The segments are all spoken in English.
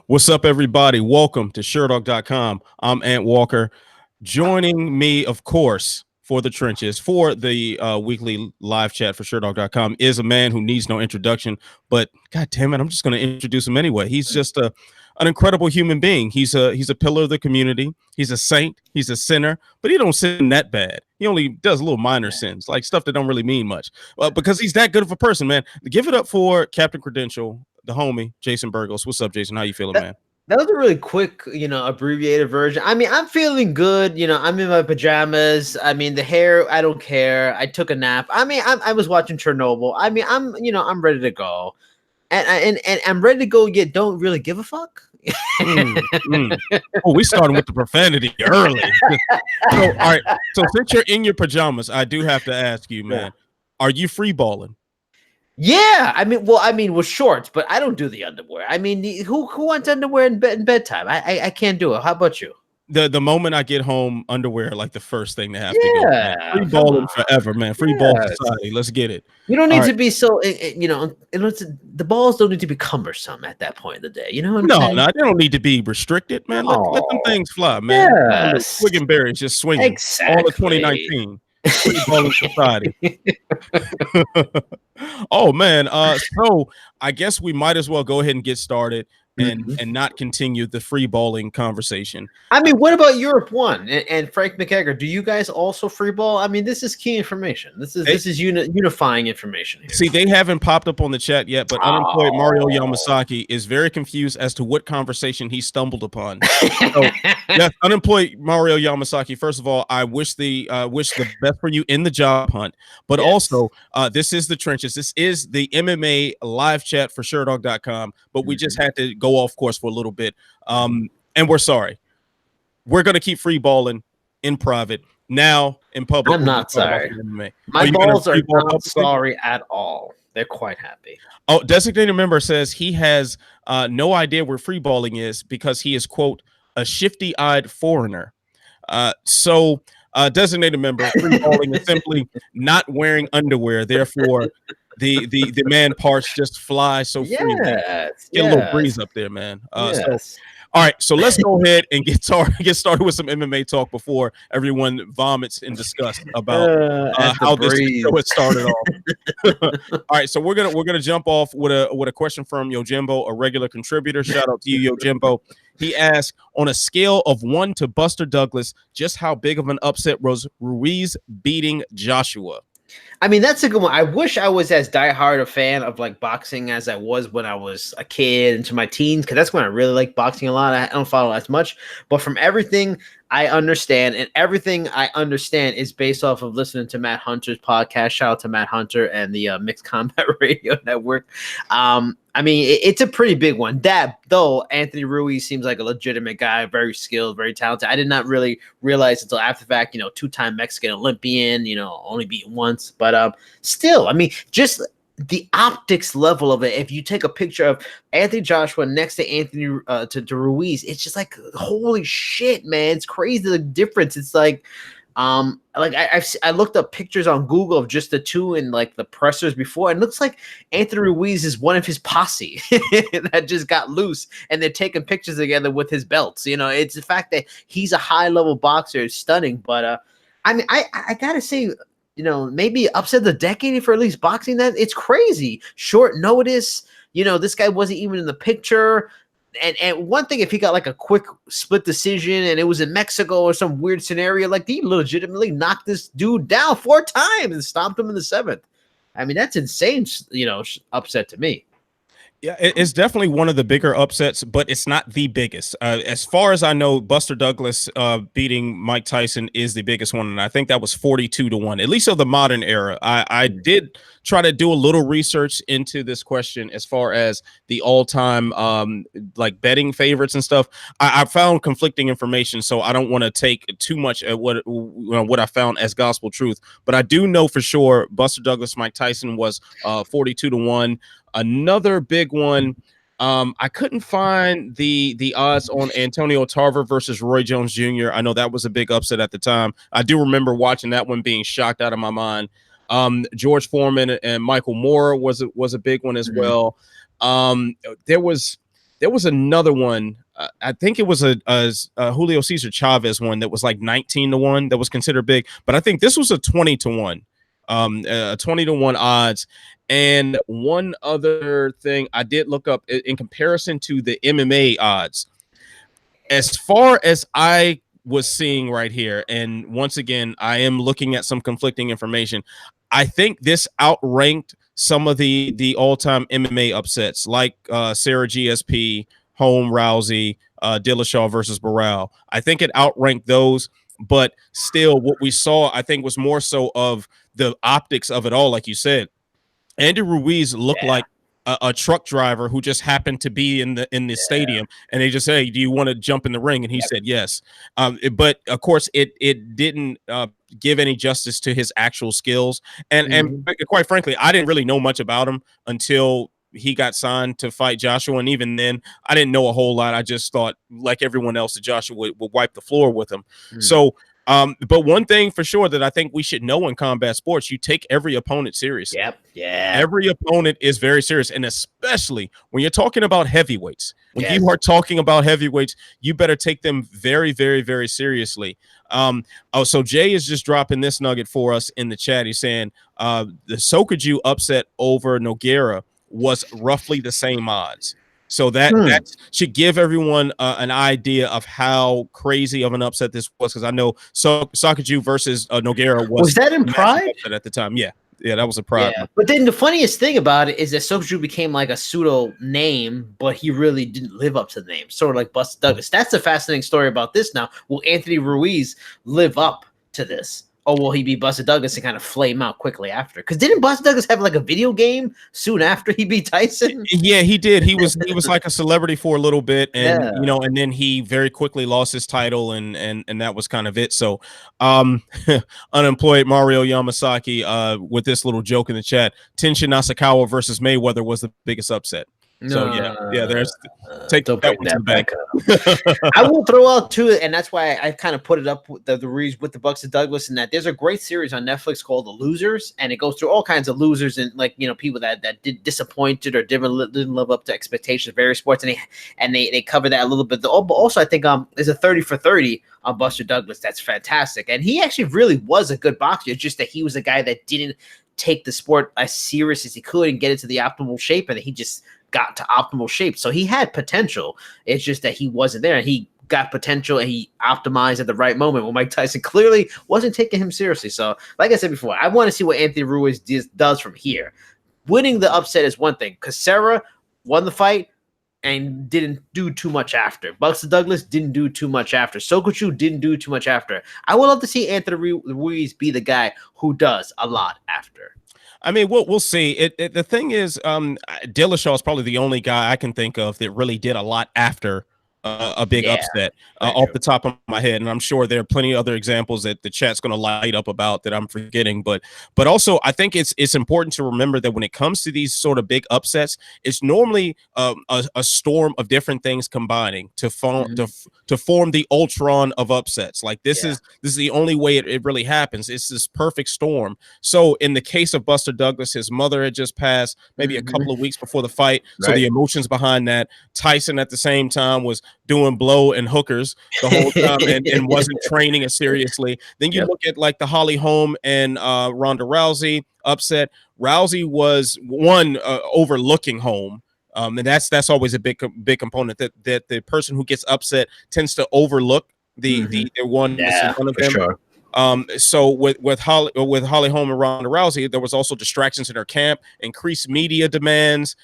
What's up, everybody? Welcome to Sherdog.com. I'm Ant Walker. Joining me, of course, for the trenches, for the weekly live chat for Sherdog.com is a man who needs no introduction, but God damn it, I'm just going to introduce him anyway. He's just an incredible human being. He's a pillar of the community. He's a saint. He's a sinner, but he don't sin that bad. He only does little minor sins, like stuff that don't really mean much, because he's that good of a person, man. Give it up for Captain Credential, the homie, Jason Burgos. What's up, Jason? How you feeling, man? That was a really quick, abbreviated version. I mean, I'm feeling good. I'm in my pajamas. I mean, the hair, I don't care. I took a nap. I mean, I was watching Chernobyl. I mean, I'm ready to go. And I'm ready to go, yet don't really give a fuck. Oh, we started with the profanity early. So, all right. So since you're in your pajamas, I do have to ask you, man, are you free balling? Yeah, I mean, with shorts, but I don't do the underwear. I mean, who wants underwear in bedtime? I can't do it. How about you? The moment I get home, underwear like the first thing to have to go. Man. Free balling forever, man. Free ball society. Let's get it. You don't need to be so, the balls don't need to be cumbersome at that point of the day. You know what I'm saying? No, they don't need to be restricted, man. Let them things fly, man. Yes. Swig and berries just swinging. Exactly. All of 2019. Free balling society. Oh man. So I guess we might as well go ahead and get started and not continue the free balling conversation. I mean, what about Europe 1 and Frank McEgger? Do you guys also free ball? I mean, this is key information. This is unifying information here. See, they haven't popped up on the chat yet, but unemployed Mario Yamasaki is very confused as to what conversation he stumbled upon. So, yes, unemployed Mario Yamasaki. First of all, I wish the best for you in the job hunt, but also this is the trenches. This is the MMA live chat for Sherdog.com, but we just had to go off course for a little bit, and we're sorry. We're gonna keep free balling in private. Now in public, I'm not sorry. My balls are not sorry at all. They're quite happy. Oh, designated member says he has no idea where free balling is because he is, quote, a shifty-eyed foreigner. So designated member, free balling is simply not wearing underwear. Therefore, the man parts just fly so free. Get a little breeze up there, man. So, all right, so let's go ahead and get started with some MMA talk before everyone vomits in disgust about how this show had started off. All right, so we're gonna jump off with a question from Yojimbo, a regular contributor. Shout out to you, Yojimbo. He asked, on a scale of 1 to Buster Douglas, just how big of an upset was Ruiz beating Joshua? I mean, that's a good one. I wish I was as diehard a fan of like boxing as I was when I was a kid into my teens, because that's when I really like boxing a lot. I don't follow as much, but from everything I understand, and everything I understand is based off of listening to Matt Hunter's podcast. Shout out to Matt Hunter and the Mixed Combat Radio Network. I mean, it's a pretty big one. That, though, Anthony Ruiz seems like a legitimate guy, very skilled, very talented. I did not really realize until after the fact, two-time Mexican Olympian, only beaten once. But still, I mean, just the optics level of it. If you take a picture of Anthony Joshua next to Anthony to Ruiz, it's just like, holy shit, man. It's crazy, the difference. It's like, I looked up pictures on Google of just the two in like the pressers before, and it looks like Anthony Ruiz is one of his posse that just got loose, and they're taking pictures together with his belts. It's the fact that he's a high level boxer is stunning. But I mean, I gotta say, maybe upset of the decade for at least boxing. That it's crazy. Short notice. This guy wasn't even in the picture. And one thing, if he got like a quick split decision and it was in Mexico or some weird scenario, like he legitimately knocked this dude down 4 times and stomped him in the 7th. I mean, that's insane, upset to me. Yeah, it's definitely one of the bigger upsets, but it's not the biggest. As far as I know, Buster Douglas beating Mike Tyson is the biggest one, and I think that was 42-1, at least of the modern era. I did try to do a little research into this question as far as the all-time like betting favorites and stuff. I found conflicting information, so I don't want to take too much at what I found as gospel truth. But I do know for sure Buster Douglas, Mike Tyson was 42-1. Another big one, I couldn't find the odds on Antonio Tarver versus Roy Jones Jr. I know that was a big upset at the time. I do remember watching that one being shocked out of my mind. George Foreman and Michael Moore was a big one as well. There was there was another one. I think it was a Julio Cesar Chavez one that was like 19-1 that was considered big, but I think this was a 20-1, 20-1 odds. And one other thing I did look up in comparison to the MMA odds, as far as I was seeing right here, and once again, I am looking at some conflicting information. I think this outranked some of the all-time MMA upsets, like Sarah GSP, Home Rousey, Dillashaw versus Burrell. I think it outranked those, but still, what we saw, I think, was more so of the optics of it all. Like you said, Andy Ruiz looked like a truck driver who just happened to be in the stadium, and they just say, "Do you want to jump in the ring?" And he said yes. But of course, it didn't give any justice to his actual skills, and quite frankly, I didn't really know much about him until he got signed to fight Joshua, and even then, I didn't know a whole lot. I just thought, like everyone else, that Joshua would wipe the floor with him. So. But one thing for sure that I think we should know in combat sports, you take every opponent seriously. Every opponent is very serious, and especially when you're talking about heavyweights. When you are talking about heavyweights, you better take them very, very, very seriously. So Jay is just dropping this nugget for us in the chat. He's saying the Sokoju upset over Nogueira was roughly the same odds. So that should give everyone an idea of how crazy of an upset this was, because I know Sokoju versus Nogueira was that in Pride at the time. Yeah, that was a Pride. Yeah. But then the funniest thing about it is that Sokoju became like a pseudo name, but he really didn't live up to the name, sort of like Buster Douglas. That's the fascinating story about this. Now, will Anthony Ruiz live up to this? Or will he be Buster Douglas and kind of flame out quickly after? Because didn't Buster Douglas have like a video game soon after he beat Tyson? Yeah, he did. He was like a celebrity for a little bit, and and then he very quickly lost his title, and that was kind of it. So, unemployed Mario Yamasaki with this little joke in the chat: Tenshin Nasukawa versus Mayweather was the biggest upset. So there's take that one to the bank. I will throw out too, and that's why I kind of put it up with the Reeves with the Bucks of Douglas, and that there's a great series on Netflix called The Losers, and it goes through all kinds of losers and people that did disappointed or didn't live up to expectations of various sports, and they cover that a little bit. But also I think there's a 30 for 30 on Buster Douglas that's fantastic, and he actually really was a good boxer. It's just that he was a guy that didn't take the sport as serious as he could and get into the optimal shape, and he just got to optimal shape. So he had potential. It's just that he wasn't there, and he got potential and he optimized at the right moment when Mike Tyson clearly wasn't taking him seriously. So like I said before, I want to see what Anthony Ruiz does from here. Winning the upset is one thing. Casera won the fight and didn't do too much after. Buster Douglas didn't do too much after. Sokochu didn't do too much after. I would love to see Anthony Ruiz be the guy who does a lot after. I mean, we'll see. The thing is, Dillashaw is probably the only guy I can think of that really did a lot after a big upset off the top of my head, and I'm sure there are plenty of other examples that the chat's going to light up about that I'm forgetting. But also, I think it's important to remember that when it comes to these sort of big upsets, it's normally a storm of different things combining to form the Ultron of upsets. Like this is the only way it really happens. It's this perfect storm. So in the case of Buster Douglas, his mother had just passed maybe a couple of weeks before the fight, so the emotions behind that. Tyson at the same time was doing blow and hookers the whole time and wasn't training as seriously. Then you look at like the Holly Holm and Ronda Rousey upset. Rousey was overlooking Holm. And that's always a big component, that the person who gets upset tends to overlook the one in front of them. Sure. So with Holly Holm and Ronda Rousey, there was also distractions in her camp, increased media demands.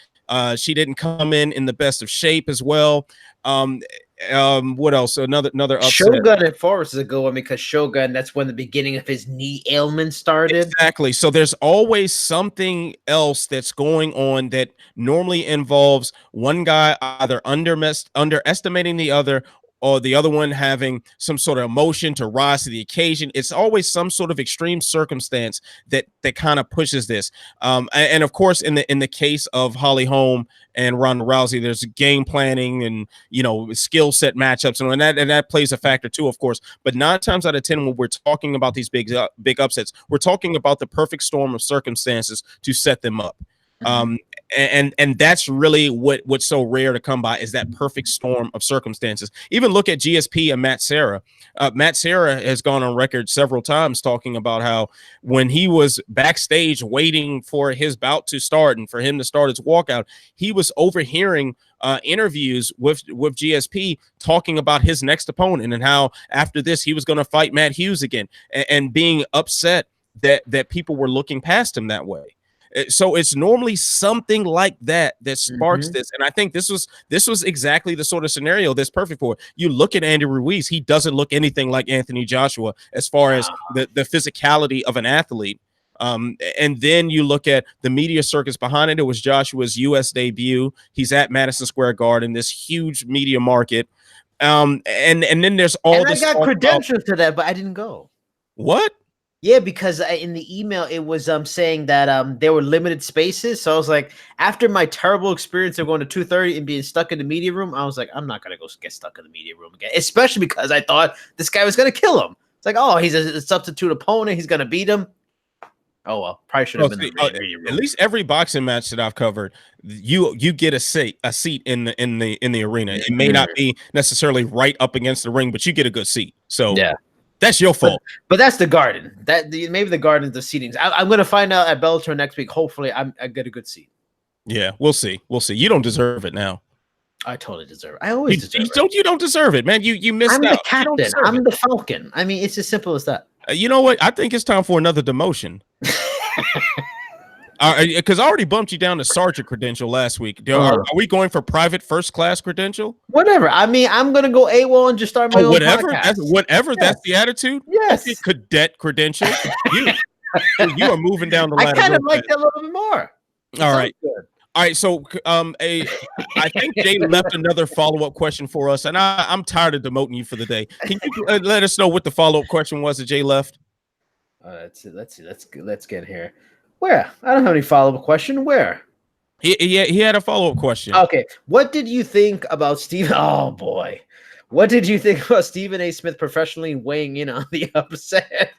She didn't come in the best of shape as well. What else? Another upset. Shogun at Forest is a good one, because Shogun, that's when the beginning of his knee ailment started. Exactly. So there's always something else that's going on that normally involves one guy either underestimating the other, or the other one having some sort of emotion to rise to the occasion. It's always some sort of extreme circumstance that kind of pushes this. And of course, in the case of Holly Holm and Ronda Rousey, there's game planning and skill set matchups, and that plays a factor too, of course. But 9 times out of 10, when we're talking about these big upsets, we're talking about the perfect storm of circumstances to set them up. And that's really what's so rare to come by, is that perfect storm of circumstances. Even look at GSP and Matt Serra. Matt Serra has gone on record several times talking about how when he was backstage waiting for his bout to start and for him to start his walkout, he was overhearing interviews with GSP talking about his next opponent and how after this he was going to fight Matt Hughes again, and being upset that people were looking past him that way. So it's normally something like that sparks this, and I think this was exactly the sort of scenario that's perfect for it. You look at Andy Ruiz; he doesn't look anything like Anthony Joshua as far as the physicality of an athlete. And then you look at the media circus behind it. It was Joshua's U.S. debut. He's at Madison Square Garden, this huge media market. And then there's all this. I got credentials to that, but I didn't go. What? Yeah, because in the email it was saying that there were limited spaces. So I was like, after my terrible experience of going to 2:30 and being stuck in the media room, I was like, I'm not gonna go get stuck in the media room again. Especially because I thought this guy was gonna kill him. It's like, oh, he's a substitute opponent. He's gonna beat him. Oh well, probably should have been in the media room. At least every boxing match that I've covered, you get a seat in the arena. It may not be necessarily right up against the ring, but you get a good seat. So yeah. That's your fault. But that's the Garden. Maybe the Garden's the seatings. I'm going to find out at Bellator next week. Hopefully, I get a good seat. Yeah, we'll see. We'll see. You don't deserve it now. I totally deserve it. I always deserve it. You don't deserve it, man. You missed out. I'm the captain. I'm the Falcon. I mean, it's as simple as that. You know what? I think it's time for another demotion. Because I already bumped you down to sergeant credential last week. Are we going for private first class credential? Whatever. I mean, I'm gonna go AWOL and just start my own podcast. That's the attitude. Yes. Okay, cadet credential. You are moving down the ladder. I kind of like that a little bit more. All right. All right. So I think Jay left another follow-up question for us, and I'm tired of demoting you for the day. Can you let us know what the follow-up question was that Jay left? Let's see. Let's get here. Where? I don't have any follow-up question. Where? He had a follow-up question. Okay. What did you think about Stephen? Oh boy. What did you think about Stephen A. Smith professionally weighing in on the upset?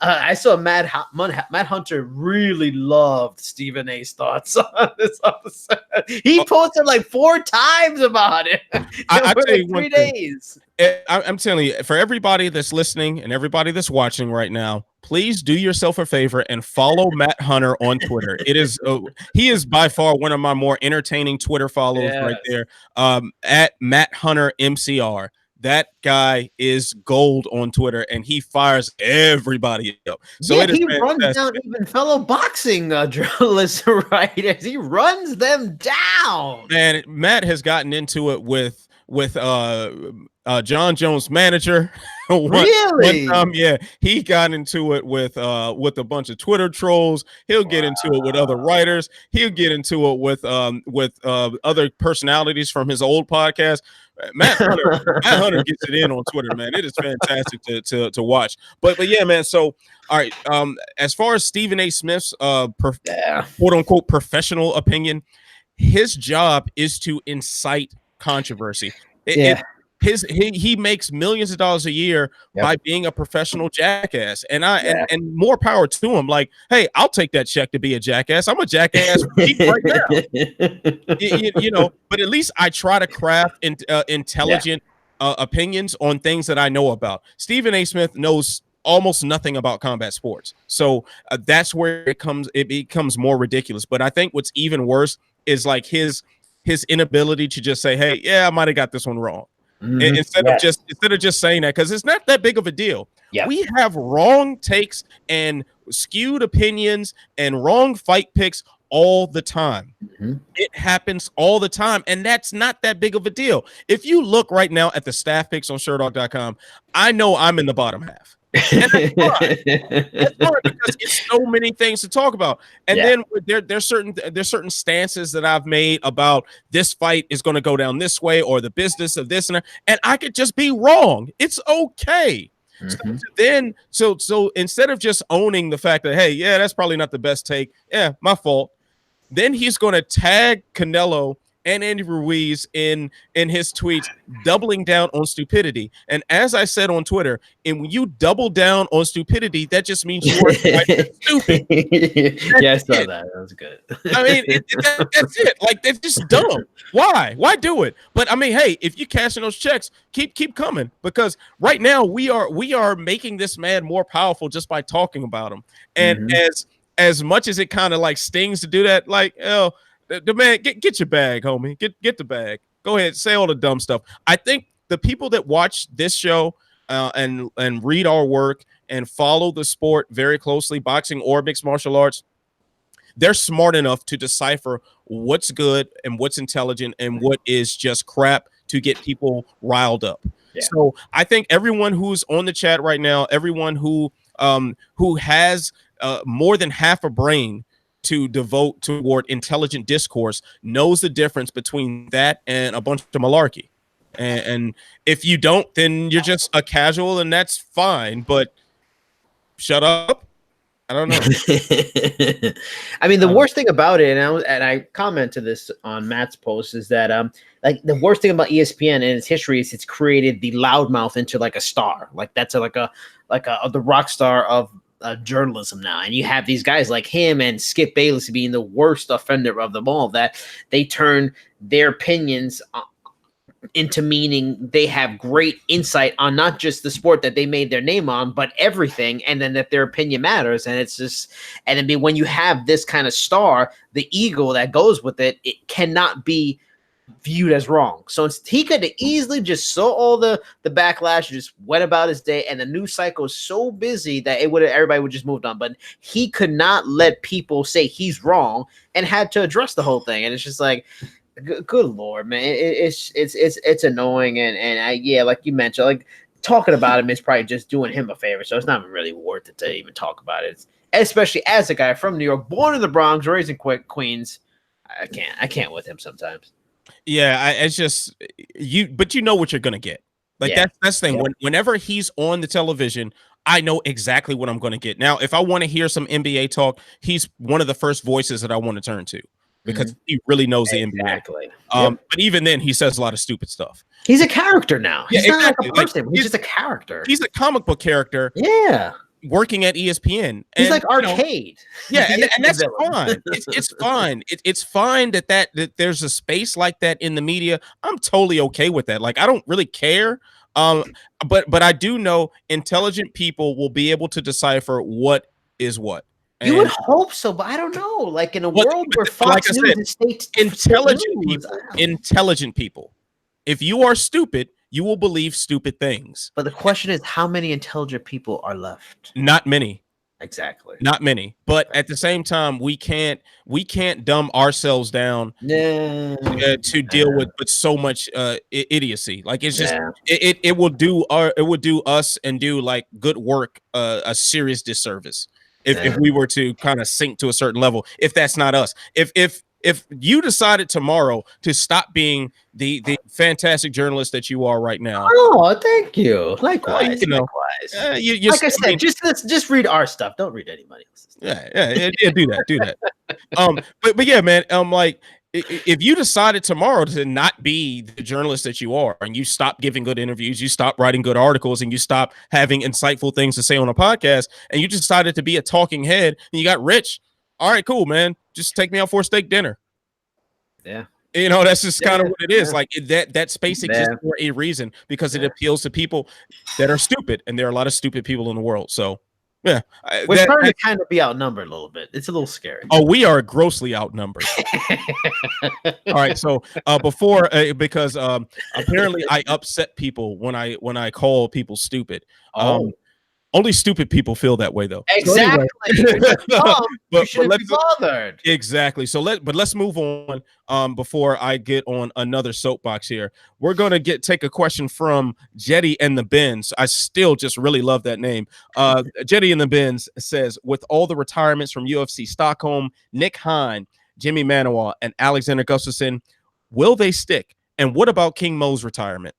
I saw Matt Hunter really loved Stephen A.'s thoughts on this upset. He posted like 4 times about it. I tell you 3 days. I'm telling you, for everybody that's listening and everybody that's watching right now, please do yourself a favor and follow Matt Hunter on Twitter. He is by far one of my more entertaining Twitter follows right there. At Matt Hunter MCR. That guy is gold on Twitter, and he fires everybody up. So he runs down even fellow boxing journalists, writers. He runs them down. Man, Matt has gotten into it with John Jones' manager. Really? One time, yeah, he got into it with a bunch of Twitter trolls. He'll get into it with other writers. He'll get into it with other personalities from his old podcast. Matt Hunter gets it in on Twitter, man. It is fantastic to watch. But yeah, man. So all right, as far as Stephen A. Smith's quote unquote professional opinion, his job is to incite controversy. He makes millions of dollars a year by being a professional jackass, and and more power to him. Like, hey, I'll take that check to be a jackass. I'm a jackass right now. you know, but at least I try to craft intelligent opinions on things that I know about. Stephen A. Smith knows almost nothing about combat sports, so that's where it becomes more ridiculous. But I think what's even worse is like his inability to just say, hey, yeah, I might have got this one wrong. Instead of just saying that, because it's not that big of a deal. We have wrong takes and skewed opinions and wrong fight picks all the time. It happens all the time, and that's not that big of a deal. If you look right now at the staff picks on Sherdog.com, I know I'm in the bottom half. And that's fine. That's fine because it's so many things to talk about. And then there's certain stances that I've made about this fight is going to go down this way, or the business of this and that, and I could just be wrong. It's okay. So instead of just owning the fact that, hey, yeah, that's probably not the best take, my fault, then he's going to tag Canelo and Andy Ruiz in his tweets, doubling down on stupidity. And as I said on Twitter, and when you double down on stupidity, that just means you are stupid. Yeah, I saw it. that. That was good. I mean, that's it. Like, they're just dumb. Why? Why do it? But I mean, hey, if you cashing those checks, keep coming, because right now we are making this man more powerful just by talking about him. And as much as it kind of like stings to do that, like, the man, get your bag, homie. Get the bag. Go ahead, say all the dumb stuff. I think the people that watch this show and read our work and follow the sport very closely, boxing or mixed martial arts, they're smart enough to decipher what's good and what's intelligent and what is just crap to get people riled up. Yeah. So I think everyone who's on the chat right now, everyone who has more than half a brain to devote toward intelligent discourse knows the difference between that and a bunch of malarkey. And if you don't, then you're just a casual, and that's fine. But shut up. I don't know. I mean, the worst thing about it, and I commented this on Matt's post, is that like the worst thing about ESPN and its history is it's created the loudmouth into like a star. Like that's the rock star of journalism now. And you have these guys like him and Skip Bayless being the worst offender of them all, that they turn their opinions into meaning they have great insight on not just the sport that they made their name on, but everything, and then that their opinion matters. And it's just, and then when you have this kind of star, the ego that goes with it, it cannot be viewed as wrong. So he could have easily just saw all the backlash, just went about his day, and the news cycle is so busy that everybody would just moved on. But he could not let people say he's wrong and had to address the whole thing. And it's just like, good Lord, man, it's annoying, and yeah, like you mentioned, like talking about him is probably just doing him a favor, so it's not really worth it to even talk about it. Especially as a guy from New York, born in the Bronx, raised in Queens, I can't with him sometimes. Yeah, it's just but you know what you're gonna get. Like that's the thing. Yeah. Whenever he's on the television, I know exactly what I'm gonna get. Now, if I want to hear some NBA talk, he's one of the first voices that I want to turn to, because he really knows the NBA. But even then, he says a lot of stupid stuff. He's a character now. He's not like a person. He's just a character. He's a comic book character. Yeah. Working at ESPN. He's like Arcade. And that's fine. It's fine. It's fine that there's a space like that in the media. I'm totally okay with that. Like, I don't really care. But I do know intelligent people will be able to decipher what is what. You would hope so, but I don't know. Like in a world where Fox News is intelligent people. If you are stupid, you will believe stupid things. But the question is, how many intelligent people are left? Not many. Exactly. Not many. But at the same time, we can't dumb ourselves down to deal with so much idiocy. Like, it's just it will do us and do like good work a serious disservice. If we were to kind of sink to a certain level, if that's not us, if you decided tomorrow to stop being the fantastic journalist that you are right now. Oh, thank you. Likewise. Likewise. Like I said, just read our stuff. Don't read anybody else's. Yeah. Do that. But yeah, man. Like, if you decided tomorrow to not be the journalist that you are, and you stop giving good interviews, you stop writing good articles, and you stop having insightful things to say on a podcast, and you just decided to be a talking head, and you got rich, all right, cool, man. Just take me out for a steak dinner. Yeah. You know, that's just kind of what it is. Like, that space exists for a reason, because it appeals to people that are stupid, and there are a lot of stupid people in the world. So, yeah, we're starting to kind of be outnumbered a little bit. It's a little scary. Oh, we are grossly outnumbered. All right, so before because apparently I upset people when I call people stupid. Only stupid people feel that way, though. Exactly. So anyway, but let's be bothered. Exactly. So let's move on. Before I get on another soapbox here, we're gonna take a question from Jetty and the Benz. I still just really love that name. Jetty and the Benz says, with all the retirements from UFC Stockholm, Nick Hine, Jimmy Manuwa, and Alexander Gustafsson, will they stick? And what about King Mo's retirement?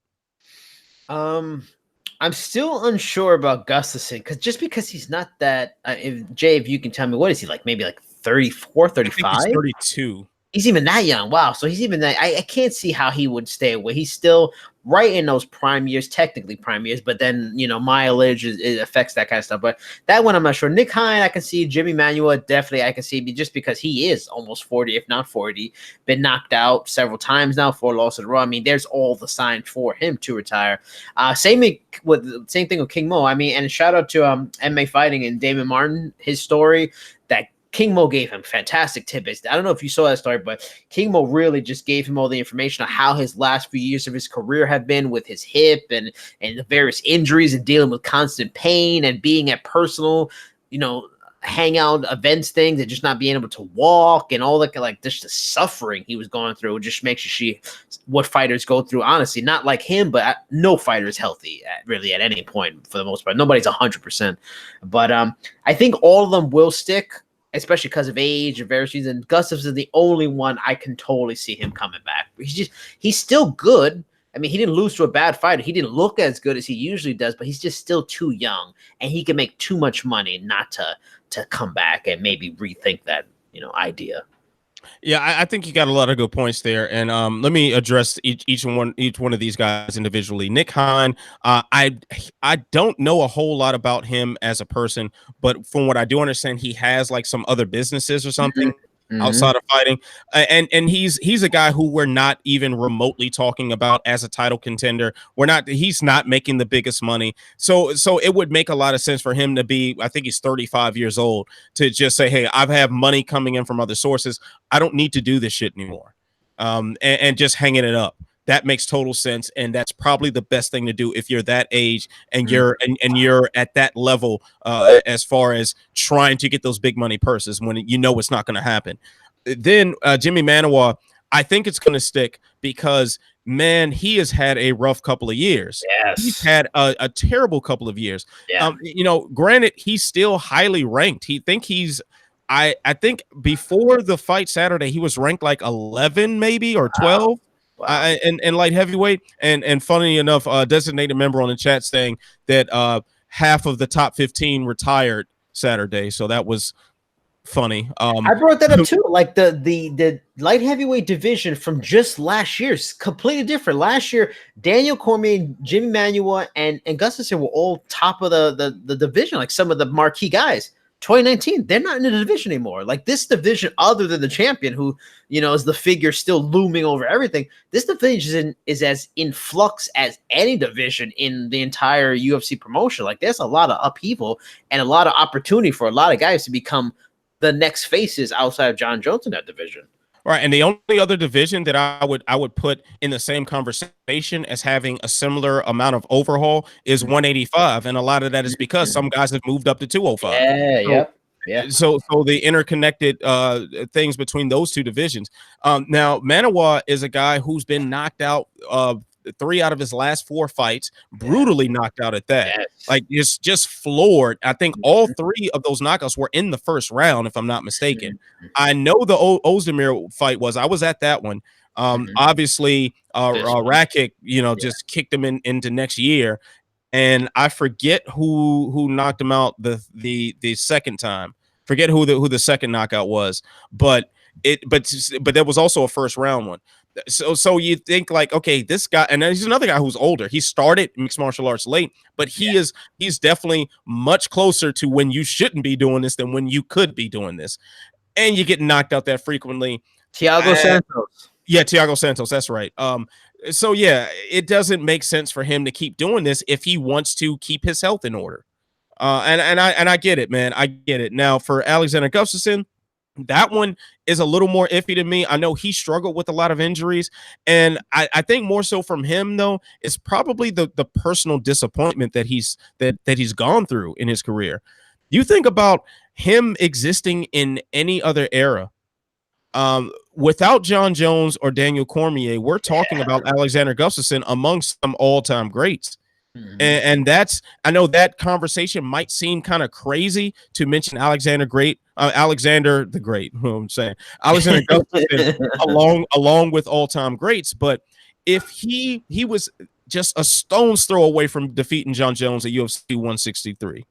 I'm still unsure about Gustafsson, because he's not that. If you can tell me, what is he like? Maybe like 34, 35? 32. He's even that young. Wow. So he's even that. I can't see how he would stay away. He's still right in those prime years, technically prime years, but then, mileage it affects that kind of stuff. But that one, I'm not sure. Nick Hine, I can see. Jimmy Manuel, definitely I can see, just because he is almost 40, if not 40, been knocked out several times now, 4 losses in a row. I mean, there's all the signs for him to retire. Same thing with King Mo. I mean, and shout out to MMA Fighting and Damon Martin, his story that King Mo gave him fantastic tidbits. I don't know if you saw that story, but King Mo really just gave him all the information on how his last few years of his career have been with his hip and the various injuries and dealing with constant pain and being at personal, hangout events things and just not being able to walk and all that, like just the suffering he was going through. It just makes you see what fighters go through. Honestly, not like him, but no fighter is healthy really at any point for the most part. Nobody's 100%. But I think all of them will stick, especially because of age and various reasons. Gustafsson is the only one I can totally see him coming back. He's still good. I mean, he didn't lose to a bad fighter. He didn't look as good as he usually does, but he's just still too young, and he can make too much money not to come back and maybe rethink that, idea. Yeah, I think you got a lot of good points there, and let me address each one of these guys individually. Nick Hine, I don't know a whole lot about him as a person, but from what I do understand, he has like some other businesses or something outside of fighting, and he's a guy who we're not even remotely talking about as a title contender. He's not making the biggest money, so it would make a lot of sense for him to be, I think he's 35 years old, to just say, hey, I've had money coming in from other sources, I don't need to do this shit anymore, and just hanging it up. That makes total sense, and that's probably the best thing to do if you're that age and you're at that level, as far as trying to get those big money purses when it's not going to happen. Then Jimmy Manuwa, I think it's going to stick because, man, he has had a rough couple of years. Yes. He's had a terrible couple of years. Yeah. Granted, he's still highly ranked. I think before the fight Saturday, he was ranked like 11 maybe or 12. Wow. And light heavyweight, and funny enough, designated member on the chat saying that half of the top 15 retired Saturday, so that was funny. I brought that up too. Like the light heavyweight division from just last year's completely different. Last year, Daniel Cormier, Jimmy Manuwa, and Gustafsson were all top of the division, like some of the marquee guys. 2019, they're not in the division anymore. Like this division, other than the champion, who is the figure still looming over everything. This division is as in flux as any division in the entire UFC promotion. Like there's a lot of upheaval and a lot of opportunity for a lot of guys to become the next faces outside of John Jones in that division. Right, and the only other division that I would put in the same conversation as having a similar amount of overhaul is 185, and a lot of that is because some guys have moved up to 205. Yeah. So the interconnected things between those two divisions. Now Manuwa is a guy who's been knocked out 3 out of his last 4 fights, brutally knocked out at that. Yes. Like it's just floored. I think all 3 of those knockouts were in the first round, if I'm not mistaken. I know the Ozdemir fight was. I was at that one. Obviously, Rakic, just kicked him into next year, and I forget who knocked him out the second time. Forget who the second knockout was, but there was also a first round one. So you think like, okay, this guy, and he's another guy who's older. He started mixed martial arts late, but he's definitely much closer to when you shouldn't be doing this than when you could be doing this. And you get knocked out that frequently. Thiago Santos. Yeah, Thiago Santos, that's right. So yeah, it doesn't make sense for him to keep doing this if he wants to keep his health in order. And I get it, man. I get it. Now for Alexander Gustafsson, that one is a little more iffy to me. I know he struggled with a lot of injuries, and I think more so from him though is probably the personal disappointment that he's gone through in his career. You think about him existing in any other era, without John Jones or Daniel Cormier, we're talking about Alexander Gustafsson amongst some all-time greats. And that's, I know that conversation might seem kind of crazy to mention Alexander the Great, who I'm saying, Alexander Gustafsson along with all-time greats. But if he was just a stone's throw away from defeating John Jones at UFC 163,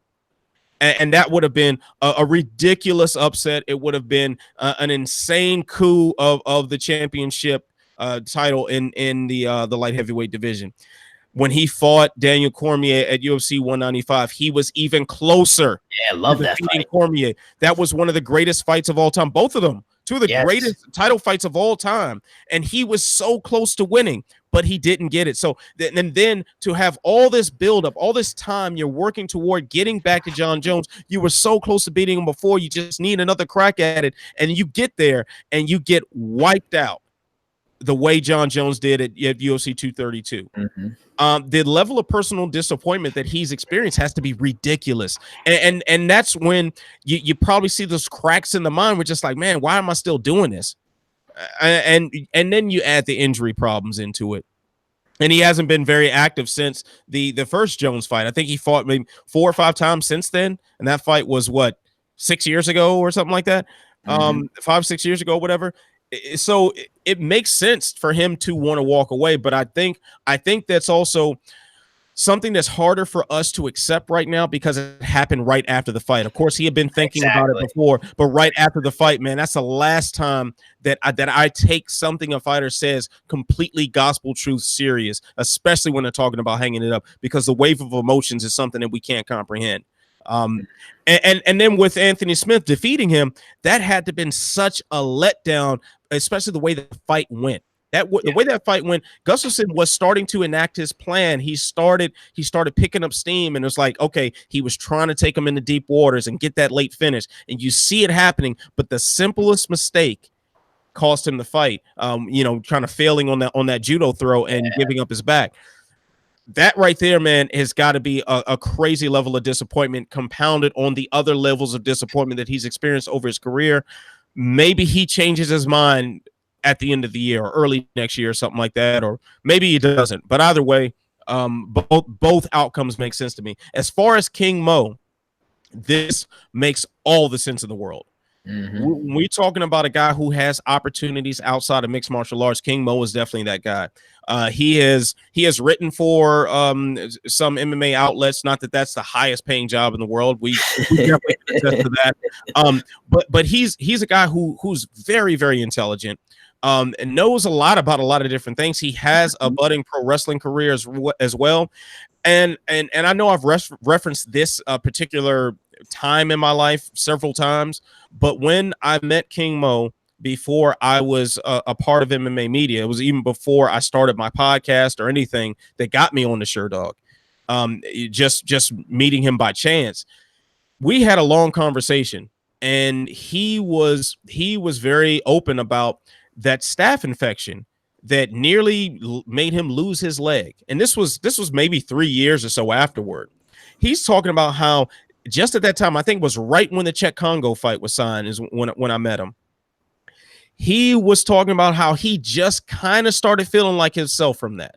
And that would have been a ridiculous upset. It would have been an insane coup of the championship title in the light heavyweight division. When he fought Daniel Cormier at UFC 195, he was even closer Yeah, I to love that defeating fight. Cormier. That was one of the greatest fights of all time. Both of them, two of the Yes. greatest title fights of all time. And he was so close to winning, but he didn't get it. So and then to have all this buildup, all this time you're working toward getting back to John Jones, you were so close to beating him before. You just need another crack at it. And you get there and you get wiped out the way John Jones did at UFC 232. The level of personal disappointment that he's experienced has to be ridiculous, and that's when you probably see those cracks in the mind. We're just like, man, why am I still doing this? And then you add the injury problems into it, and he hasn't been very active since the first Jones fight. I think he fought maybe 4 or 5 times since then, and that fight was what, 6 years ago or something like that. 5-6 years ago, whatever. So it makes sense for him to want to walk away, but I think that's also something that's harder for us to accept right now because it happened right after the fight. Of course, he had been thinking about it before, but right after the fight, man, that's the last time that I take something a fighter says completely gospel truth serious, especially when they're talking about hanging it up, because the wave of emotions is something that we can't comprehend. And then with Anthony Smith defeating him, that had to have been such a letdown, especially the way the fight went. The way that fight went, Gustafsson was starting to enact his plan. He started picking up steam, and it was like, okay, he was trying to take him into deep waters and get that late finish, and you see it happening. But the simplest mistake cost him the fight. Kind of failing on that judo throw and giving up his back. That right there, man, has got to be a crazy level of disappointment compounded on the other levels of disappointment that he's experienced over his career. Maybe he changes his mind at the end of the year or early next year or something like that, or maybe he doesn't. But either way, both outcomes make sense to me. As far as King Mo, this makes all the sense in the world. We're talking about a guy who has opportunities outside of mixed martial arts. King Mo is definitely that guy. He has written for some MMA outlets. Not that that's the highest paying job in the world. We definitely can attest to that. But he's a guy who's very, very intelligent. And knows a lot about a lot of different things. He has a budding pro wrestling career as well. And I know I've referenced this particular time in my life several times, but when I met King Mo before I was a part of MMA media, it was even before I started my podcast or anything that got me on the Sherdog. Just meeting him by chance, we had a long conversation, and he was very open about that staph infection that nearly made him lose his leg. And this was maybe 3 years or so afterward. He's talking about how just at that time, I think it was right when the Czech Congo fight was signed, is when I met him. He was talking about how he just kind of started feeling like himself from that.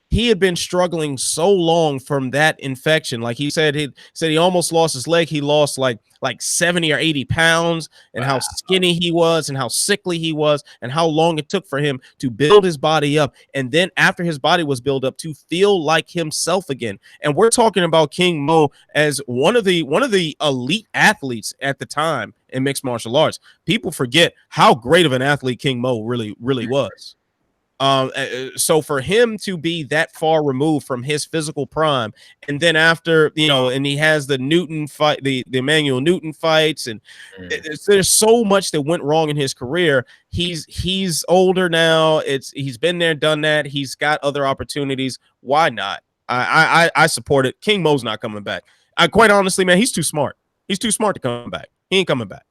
He had been struggling so long from that infection. Like he said, he almost lost his leg. He lost like 70 or 80 pounds, and how skinny he was and how sickly he was and how long it took for him to build his body up. And then after his body was built up, to feel like himself again. And we're talking about King Mo as one of the elite athletes at the time in mixed martial arts. People forget how great of an athlete King Mo really was. So for him to be that far removed from his physical prime, and then after, and he has the Newton fight, the Emmanuel Newton fights, and there's so much that went wrong in his career. He's older now. He's been there, done that. He's got other opportunities. Why not? I support it. King Mo's not coming back. Quite honestly, man, he's too smart. He's too smart to come back. He ain't coming back.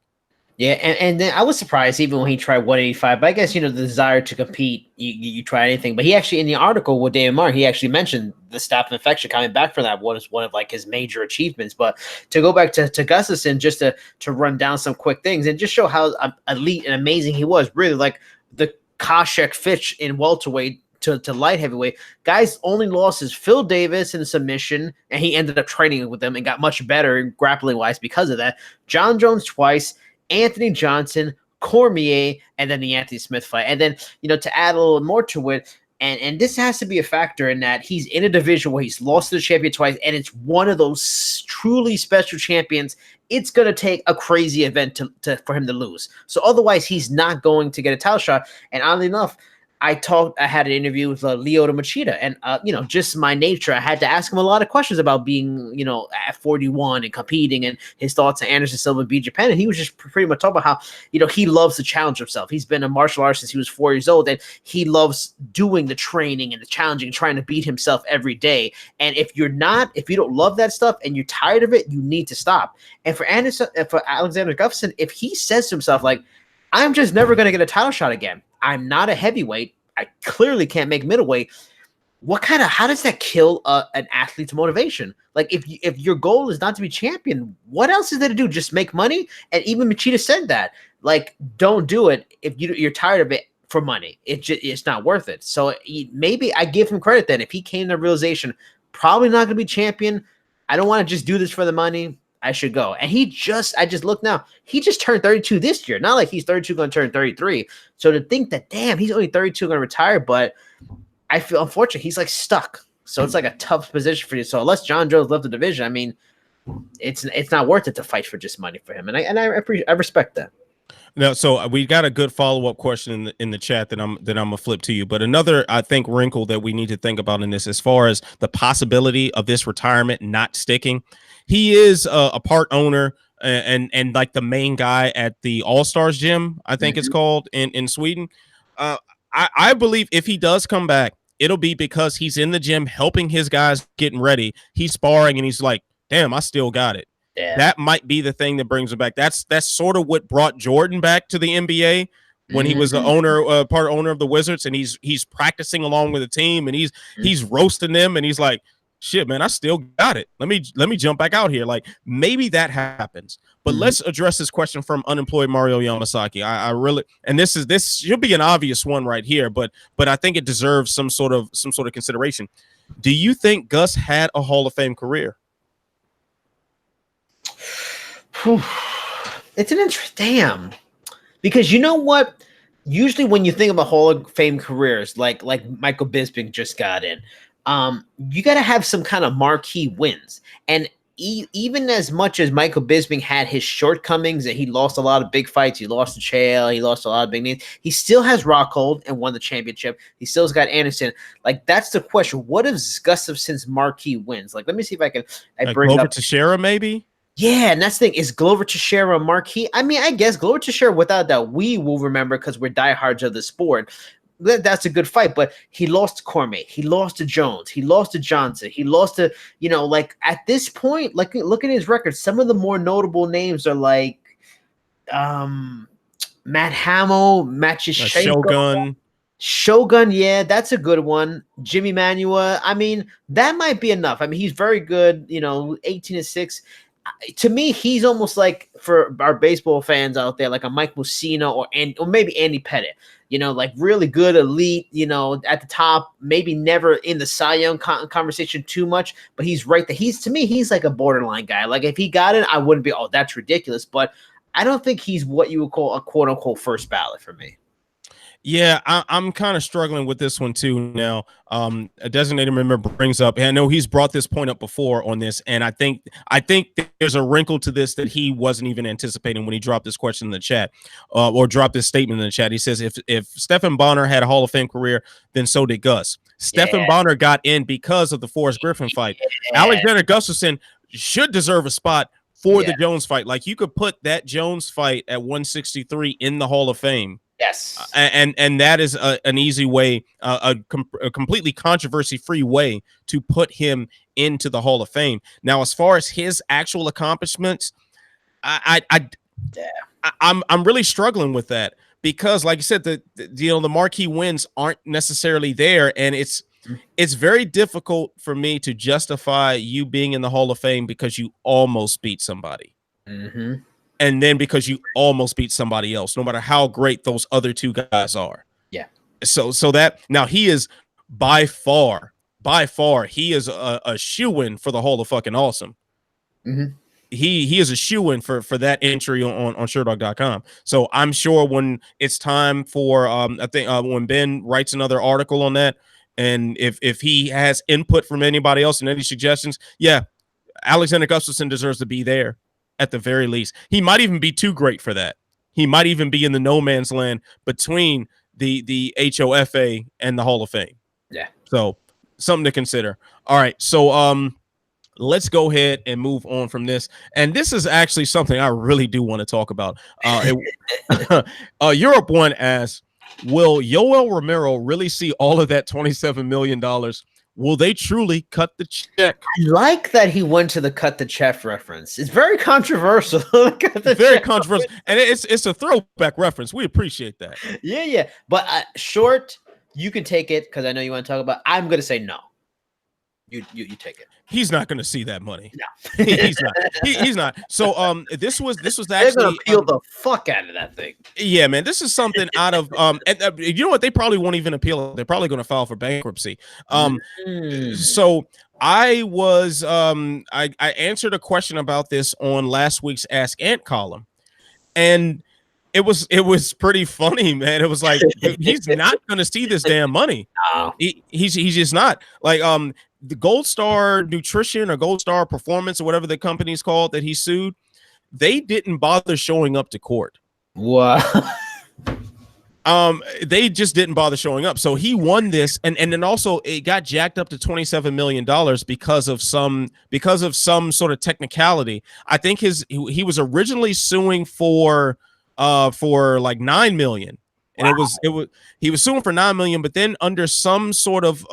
Yeah, and then I was surprised even when he tried 185. But I guess, the desire to compete, you try anything. But he actually, in the article with David Martin, he actually mentioned the staph infection coming back from that was one of like his major achievements. But to go back to Gustafsson, just to run down some quick things and just show how elite and amazing he was, really like the Koscheck Fitch in welterweight to light heavyweight. Guys only lost is Phil Davis in a submission, and he ended up training with them and got much better grappling wise because of that. John Jones twice, Anthony Johnson, Cormier, and then the Anthony Smith fight. And then, to add a little more to it, And this has to be a factor in that he's in a division where he's lost to the champion twice, and it's one of those truly special champions. It's going to take a crazy event for him to lose. So otherwise, he's not going to get a title shot. And oddly enough, I had an interview with Lyoto Machida, and just my nature, I had to ask him a lot of questions about being, at 41 and competing, and his thoughts on Anderson Silva beat Japan. And he was just pretty much talking about how, he loves to challenge himself. He's been a martial artist since he was 4 years old, and he loves doing the training and the challenging, trying to beat himself every day. And if you don't love that stuff and you're tired of it, you need to stop. And for Alexander Gustafsson, if he says to himself, like, I'm just never going to get a title shot again, I'm not a heavyweight, I clearly can't make middleweight, how does that kill an athlete's motivation? Like, if your goal is not to be champion, what else is there to do? Just make money? And even Machida said that, like, don't do it if you're tired of it for money. It's not worth it. So maybe I give him credit then. If he came to the realization, probably not going to be champion, I don't want to just do this for the money, I should go. And I just look now, he just turned 32 this year. Not like he's 32 going to turn 33. So to think that, damn, he's only 32 going to retire, but I feel unfortunate. He's like stuck. So it's like a tough position for you. So unless John Jones left the division, I mean, it's not worth it to fight for just money for him. And I respect that. Now, so we got a good follow-up question in the chat that I'm gonna flip to you. But another, I think, wrinkle that we need to think about in this, as far as the possibility of this retirement not sticking, he is a part owner and like the main guy at the All-Stars gym, I think it's called in Sweden. I believe if he does come back, it'll be because he's in the gym helping his guys getting ready. He's sparring and he's like, damn, I still got it. Yeah. That might be the thing that brings him back. That's sort of what brought Jordan back to the NBA when he was the part owner of the Wizards, and he's practicing along with the team, and he's roasting them, and he's like, shit, man, I still got it. Let me jump back out here. Like, maybe that happens. But let's address this question from unemployed Mario Yamasaki. I really, and this should be an obvious one right here, but I think it deserves some sort of consideration. Do you think Gus had a Hall of Fame career? It's an damn, because you know what? Usually when you think about Hall of Fame careers, like Michael Bisping just got in, you got to have some kind of marquee wins. And even as much as Michael Bisping had his shortcomings and he lost a lot of big fights, he lost to Chael, he lost a lot of big names, he still has Rockhold and won the championship. He still's got Anderson. Like, that's the question. What is Gustafsson's marquee wins? Like, let me see if I can bring Glover up Teixeira, maybe. Yeah, and that's the thing. Is Glover Teixeira marquee? I mean, I guess Glover Teixeira, without that, we will remember because we're diehards of the sport. That's a good fight, but he lost to Cormier. He lost to Jones. He lost to Johnson. He lost to, like, at this point, like, look at his record. Some of the more notable names are like Matt Hamill, Shogun. Shogun, yeah, that's a good one. Jimmy Manuwa. I mean, that might be enough. I mean, he's very good, 18-6. To me, he's almost like, for our baseball fans out there, like a Mike Mussina or maybe Andy Pettitte. Like really good elite, at the top, maybe never in the Cy Young conversation too much, but he's right there. To me, he's like a borderline guy. Like, if he got it, I wouldn't be, oh, that's ridiculous. But I don't think he's what you would call a quote unquote first ballot for me. Yeah, I'm kind of struggling with this one too now. A designated member brings up, and I know he's brought this point up before on this, and I think there's a wrinkle to this that he wasn't even anticipating when he dropped this question in the chat, or dropped this statement in the chat. He says, if Stephan Bonnar had a Hall of Fame career, then so did Gus. Stephan Bonnar got in because of the Forrest Griffin fight. Alexander Gustafsson should deserve a spot for the Jones fight. Like, you could put that Jones fight at 163 in the Hall of Fame. Yes, and that is an easy way, a completely controversy-free way to put him into the Hall of Fame. Now, as far as his actual accomplishments, I'm really struggling with that, because, like you said, the marquee wins aren't necessarily there, and it's very difficult for me to justify you being in the Hall of Fame because you almost beat somebody. And then because you almost beat somebody else, no matter how great those other two guys are. Yeah. So that now he is by far, he is a shoo-in for the Hall of fucking Awesome. He is a shoo-in for that entry on Sherdog.com. So I'm sure when it's time for I think when Ben writes another article on that, And if he has input from anybody else and any suggestions, yeah, Alexander Gustafsson deserves to be there at the very least. He might even be too great for that. He might even be in the no man's land between the HOFA and the Hall of Fame. Yeah. So something to consider. All right. So let's go ahead and move on from this. And this is actually something I really do want to talk about. Europe One asks, will Yoel Romero really see all of that $27 million? Will they truly cut the check? I like that he went to the cut the check reference. It's very controversial. Very controversial. And it's a throwback reference. We appreciate that. Yeah. But short, you can take it because I know you want to talk about. I'm going to say no. You take it. He's not going to see that money. No, he's not. He's not. So this was they're actually gonna peel the fuck out of that thing. Yeah, man. This is something out of and you know what? They probably won't even appeal it. They're probably going to file for bankruptcy. So I was I answered a question about this on last week's Ask Ant column, and it was pretty funny, man. It was like he's not going to see this damn money. No. He's just not. Like the Gold Star Nutrition or Gold Star Performance or whatever the company's called that he sued, they didn't bother showing up to court. What? They just didn't bother showing up. So he won this, and then also it got jacked up to $27 million because of some sort of technicality. I think he was originally suing for like 9 million. And wow. He was suing for 9 million, but then under some sort of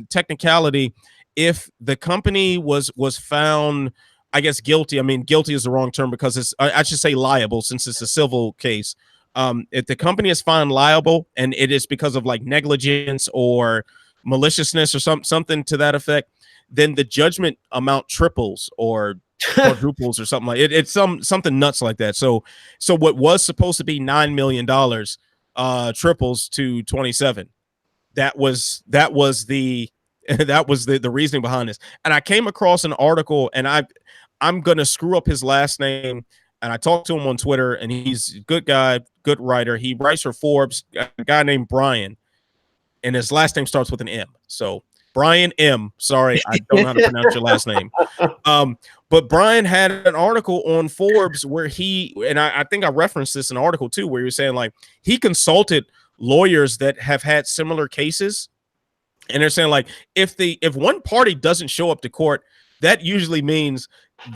technicality, if the company was found, I guess, guilty. I mean, guilty is the wrong term because I should say liable since it's a civil case. If the company is found liable and it is because of like negligence or maliciousness or something to that effect, then the judgment amount triples or quadruples or something like it. It's something nuts like that. So what was supposed to be $9 million triples to 27. That was the reasoning behind this. And I came across an article, and I'm gonna screw up his last name. And I talked to him on Twitter, and he's a good guy, good writer. He writes for Forbes, a guy named Brian, and his last name starts with an M. So Brian M. Sorry, I don't know how to pronounce your last name. But Brian had an article on Forbes where I think I referenced this in an article too, where he was saying like he consulted lawyers that have had similar cases, and they're saying like if one party doesn't show up to court, that usually means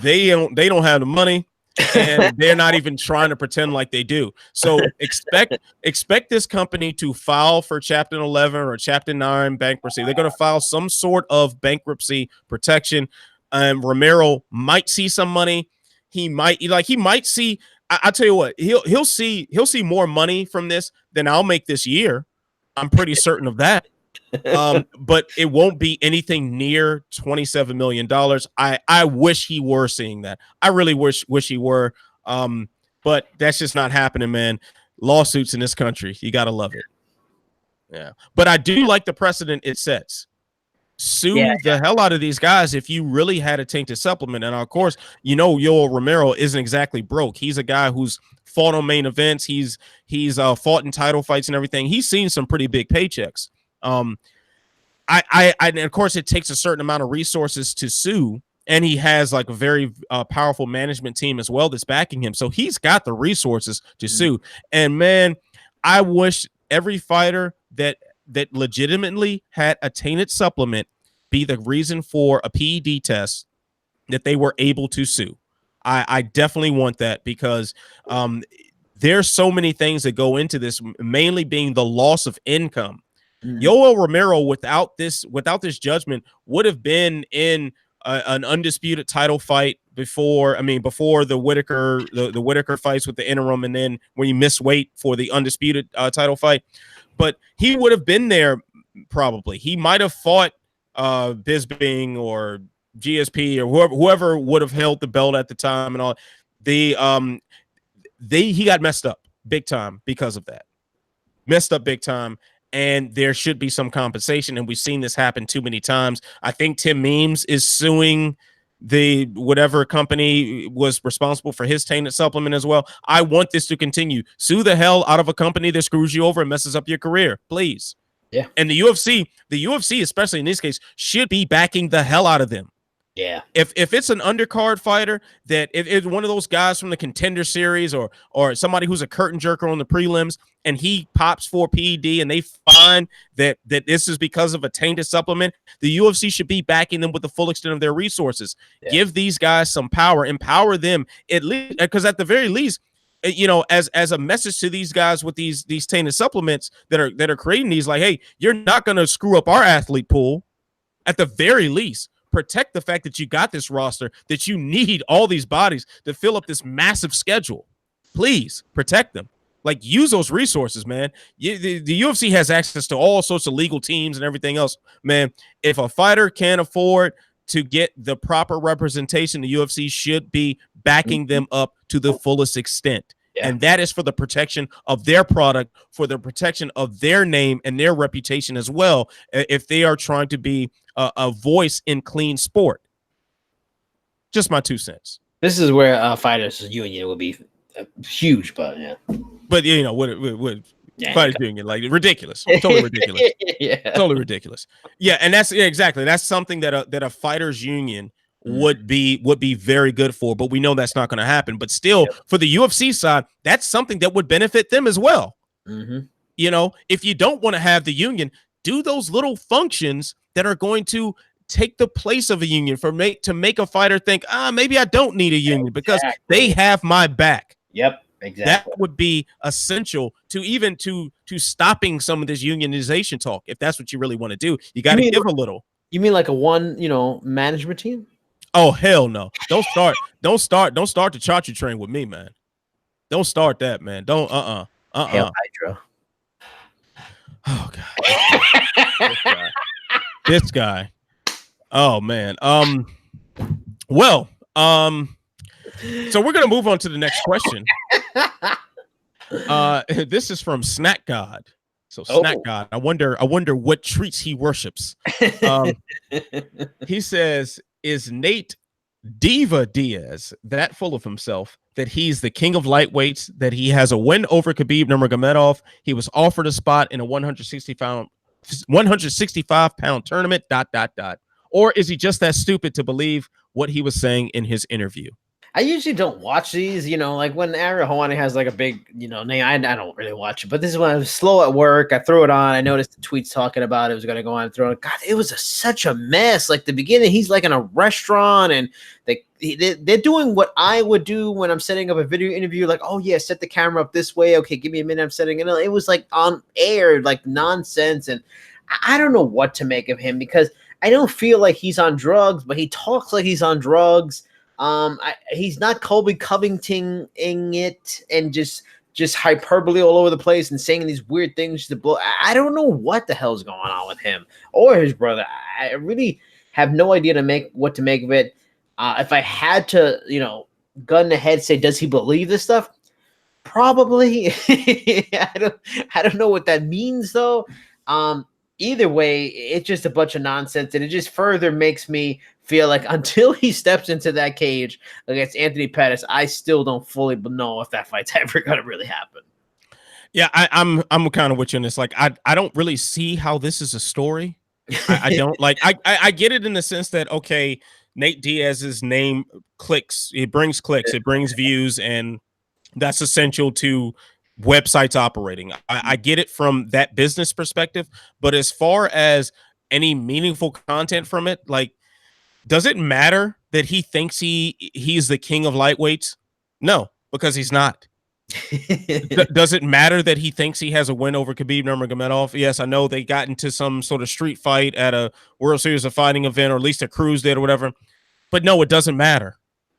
they don't have the money. And they're not even trying to pretend like they do. So expect this company to file for Chapter 11 or Chapter 9 bankruptcy. They're going to file some sort of bankruptcy protection. Romero might see some money. He might see. I tell you what, he'll see more money from this than I'll make this year. I'm pretty certain of that. But it won't be anything near $27 million. I wish he were seeing that. I really wish he were. But that's just not happening, man. Lawsuits in this country, you gotta love it. Yeah, but I do like the precedent it sets. Sue the hell out of these guys if you really had a tainted supplement. And of course, Yoel Romero isn't exactly broke. He's a guy who's fought on main events. He's fought in title fights and everything. He's seen some pretty big paychecks. And of course it takes a certain amount of resources to sue, and he has like a very powerful management team as well that's backing him, so he's got the resources to sue. And man, I wish every fighter that legitimately had a tainted supplement be the reason for a PED test that they were able to sue. I definitely want that, because there's so many things that go into this, mainly being the loss of income. Yoel Romero without this judgment would have been in an undisputed title fight before the Whitaker fights with the interim, and then when he missed weight for the undisputed title fight. But he would have been there probably. He might have fought Bisbing or GSP or whoever would have held the belt at the time, and all. He got messed up big time because of that. Messed up big time. And there should be some compensation, and we've seen this happen too many times. I think Tim Means is suing the whatever company was responsible for his tainted supplement as well. I want this to continue. Sue the hell out of a company that screws you over and messes up your career, please. Yeah. And the UFC, especially in this case, should be backing the hell out of them. Yeah. If it's an undercard fighter, that if it's one of those guys from the Contender Series or somebody who's a curtain jerker on the prelims, and he pops for PED and they find that this is because of a tainted supplement, the UFC should be backing them with the full extent of their resources. Yeah. Give these guys some power, empower them at least, because at the very least, as a message to these guys with these tainted supplements that are creating these, like, hey, you're not going to screw up our athlete pool. At the very least, protect the fact that you got this roster, that you need all these bodies to fill up this massive schedule. Please protect them. Like, use those resources, man. The UFC has access to all sorts of legal teams and everything else, man. If a fighter can't afford to get the proper representation, the UFC should be backing them up to the fullest extent. Yeah. And that is for the protection of their product, for the protection of their name and their reputation as well, if they are trying to be a voice in clean sport. Just my 2 cents. This is where fighters union would be huge, but yeah. But what fighters union, like, ridiculous, totally ridiculous. Yeah, totally ridiculous. Yeah, and that's exactly, that's something that a fighters union would be very good for, but we know that's not going to happen. But still, for the UFC side, that's something that would benefit them as well. If you don't want to have the union, do those little functions that are going to take the place of a union to make a fighter think, maybe I don't need a union because they have my back. Yep, exactly. That would be essential to even to stopping some of this unionization talk. If that's what you really want to do, you got to give a little. You mean like a one, management team? Oh, hell no. Don't start the Chachi train with me, man. Don't start that, man. Don't Hail Hydra. Oh god. This guy. Oh man. So we're gonna move on to the next question. This is from Snack God. So Snack God, I wonder what treats he worships. He says, is Nate Diva Diaz that full of himself that he's the king of lightweights, that he has a win over Khabib Nurmagomedov, he was offered a spot in a 165-pound tournament, ... Or is he just that stupid to believe what he was saying in his interview? I usually don't watch these, like when Ariel Helwani has like a big, name, I don't really watch it. But this is when I was slow at work. I threw it on. I noticed the tweets talking about it was going to go on and throw it. God, it was such a mess. Like the beginning, he's like in a restaurant and they're doing what I would do when I'm setting up a video interview. Like, oh yeah, set the camera up this way. Okay, give me a minute. I'm setting it up. It was like on air, like nonsense. And I don't know what to make of him because I don't feel like he's on drugs, but he talks like he's on drugs. He's not Colby Covington-ing it and just hyperbole all over the place and saying these weird things to blow. I don't know what the hell's going on with him or his brother. I really have no idea what to make of it. If I had to, gun in the head, say, does he believe this stuff? Probably. I don't know what that means though. Either way, it's just a bunch of nonsense, and it just further makes me feel like until he steps into that cage against Anthony Pettis, I still don't fully know if that fight's ever going to really happen. Yeah, I'm kind of with you on this. Like, I don't really see how this is a story. I don't like. I get it in the sense that, okay, Nate Diaz's name clicks. It brings clicks. It brings views, and that's essential to websites operating. I get it from that business perspective, but as far as any meaningful content from it, like, does it matter that he thinks he's the king of lightweights? No, because he's not. Does it matter that he thinks he has a win over Khabib Nurmagomedov? Yes, I know they got into some sort of street fight at a World Series of Fighting event, or at least a cruise did or whatever, but no, it doesn't matter.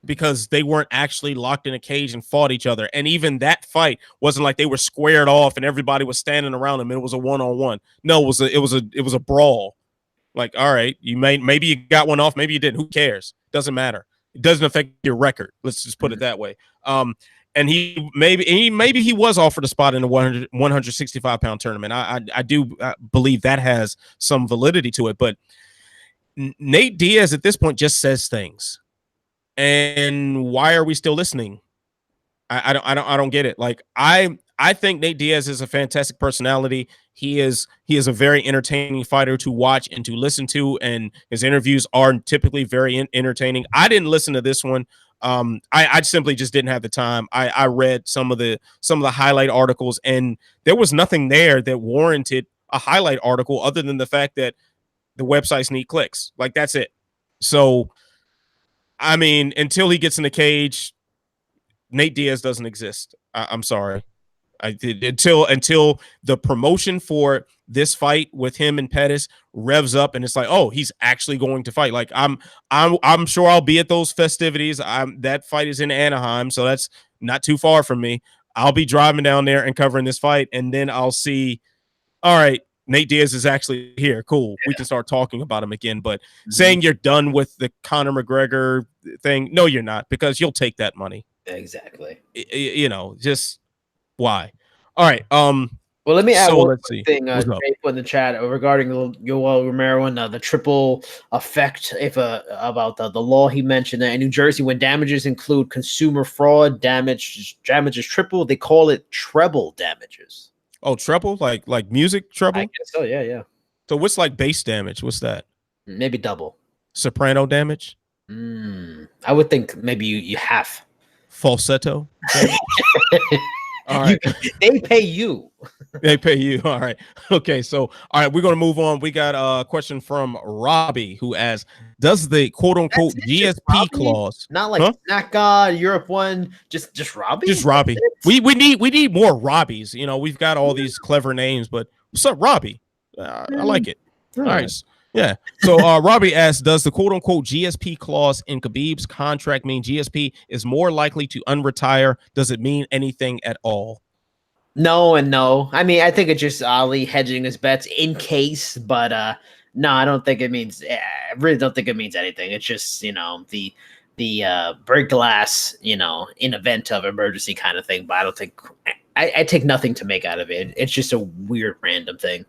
Because they weren't actually locked in a cage and fought each other. And even that fight wasn't like they were squared off and everybody was standing around them. It was a one-on-one. No, it was a brawl. Like, all right, maybe you got one off, maybe you didn't. Who cares? Doesn't matter. It doesn't affect your record. Let's just put it that way. And he was offered a spot in the 165-pound tournament. I do believe that has some validity to it. But Nate Diaz at this point just says things. And why are we still listening? I don't get it. Like, I I think Nate Diaz is a fantastic personality. He is a very entertaining fighter to watch and to listen to, and his interviews are typically very entertaining. I didn't listen to this one. I simply just didn't have the time. I read some of the highlight articles, and there was nothing there that warranted a highlight article other than the fact that the websites need clicks. Like, that's it. So, I mean, until he gets in the cage, Nate Diaz doesn't exist. I'm sorry. I did until the promotion for this fight with him and Pettis revs up, and it's like, oh, he's actually going to fight. Like, I'm sure I'll be at those festivities. That fight is in Anaheim, so that's not too far from me. I'll be driving down there and covering this fight, and then I'll see, all right, Nate Diaz is actually here. Cool. Yeah. We can start talking about him again. But saying you're done with the Conor McGregor thing, no, you're not, because you'll take that money. Exactly. You know, just why? All right. Well, let me add one thing. Jay put in the chat regarding Yoel Romero and the triple effect. About the law he mentioned that in New Jersey, when damages include consumer fraud, damages triple. They call it treble damages. Oh, treble, like music treble. I guess so. Yeah. So what's like bass damage? What's that? Maybe double. Soprano damage. I would think maybe you half. Falsetto. All right. They pay you. They pay you. All right. Okay. So, all right, we're going to move on. We got a question from Robbie who asks, does the quote unquote GSP clause, not like Snack God, Europe One, just Robbie? Just Robbie. We need more Robbies. You know, we've got all these clever names, but what's up, Robbie? I like it. All right. Yeah. So Robbie asks, does the quote unquote GSP clause in Khabib's contract mean GSP is more likely to unretire? Does it mean anything at all? No and no. I mean, I think it's just Ali hedging his bets in case, but no, I don't think it means. I really don't think it means anything. It's just, you know, the break glass, you know, in event of emergency kind of thing. But I don't think I take nothing to make out of it. It's just a weird random thing.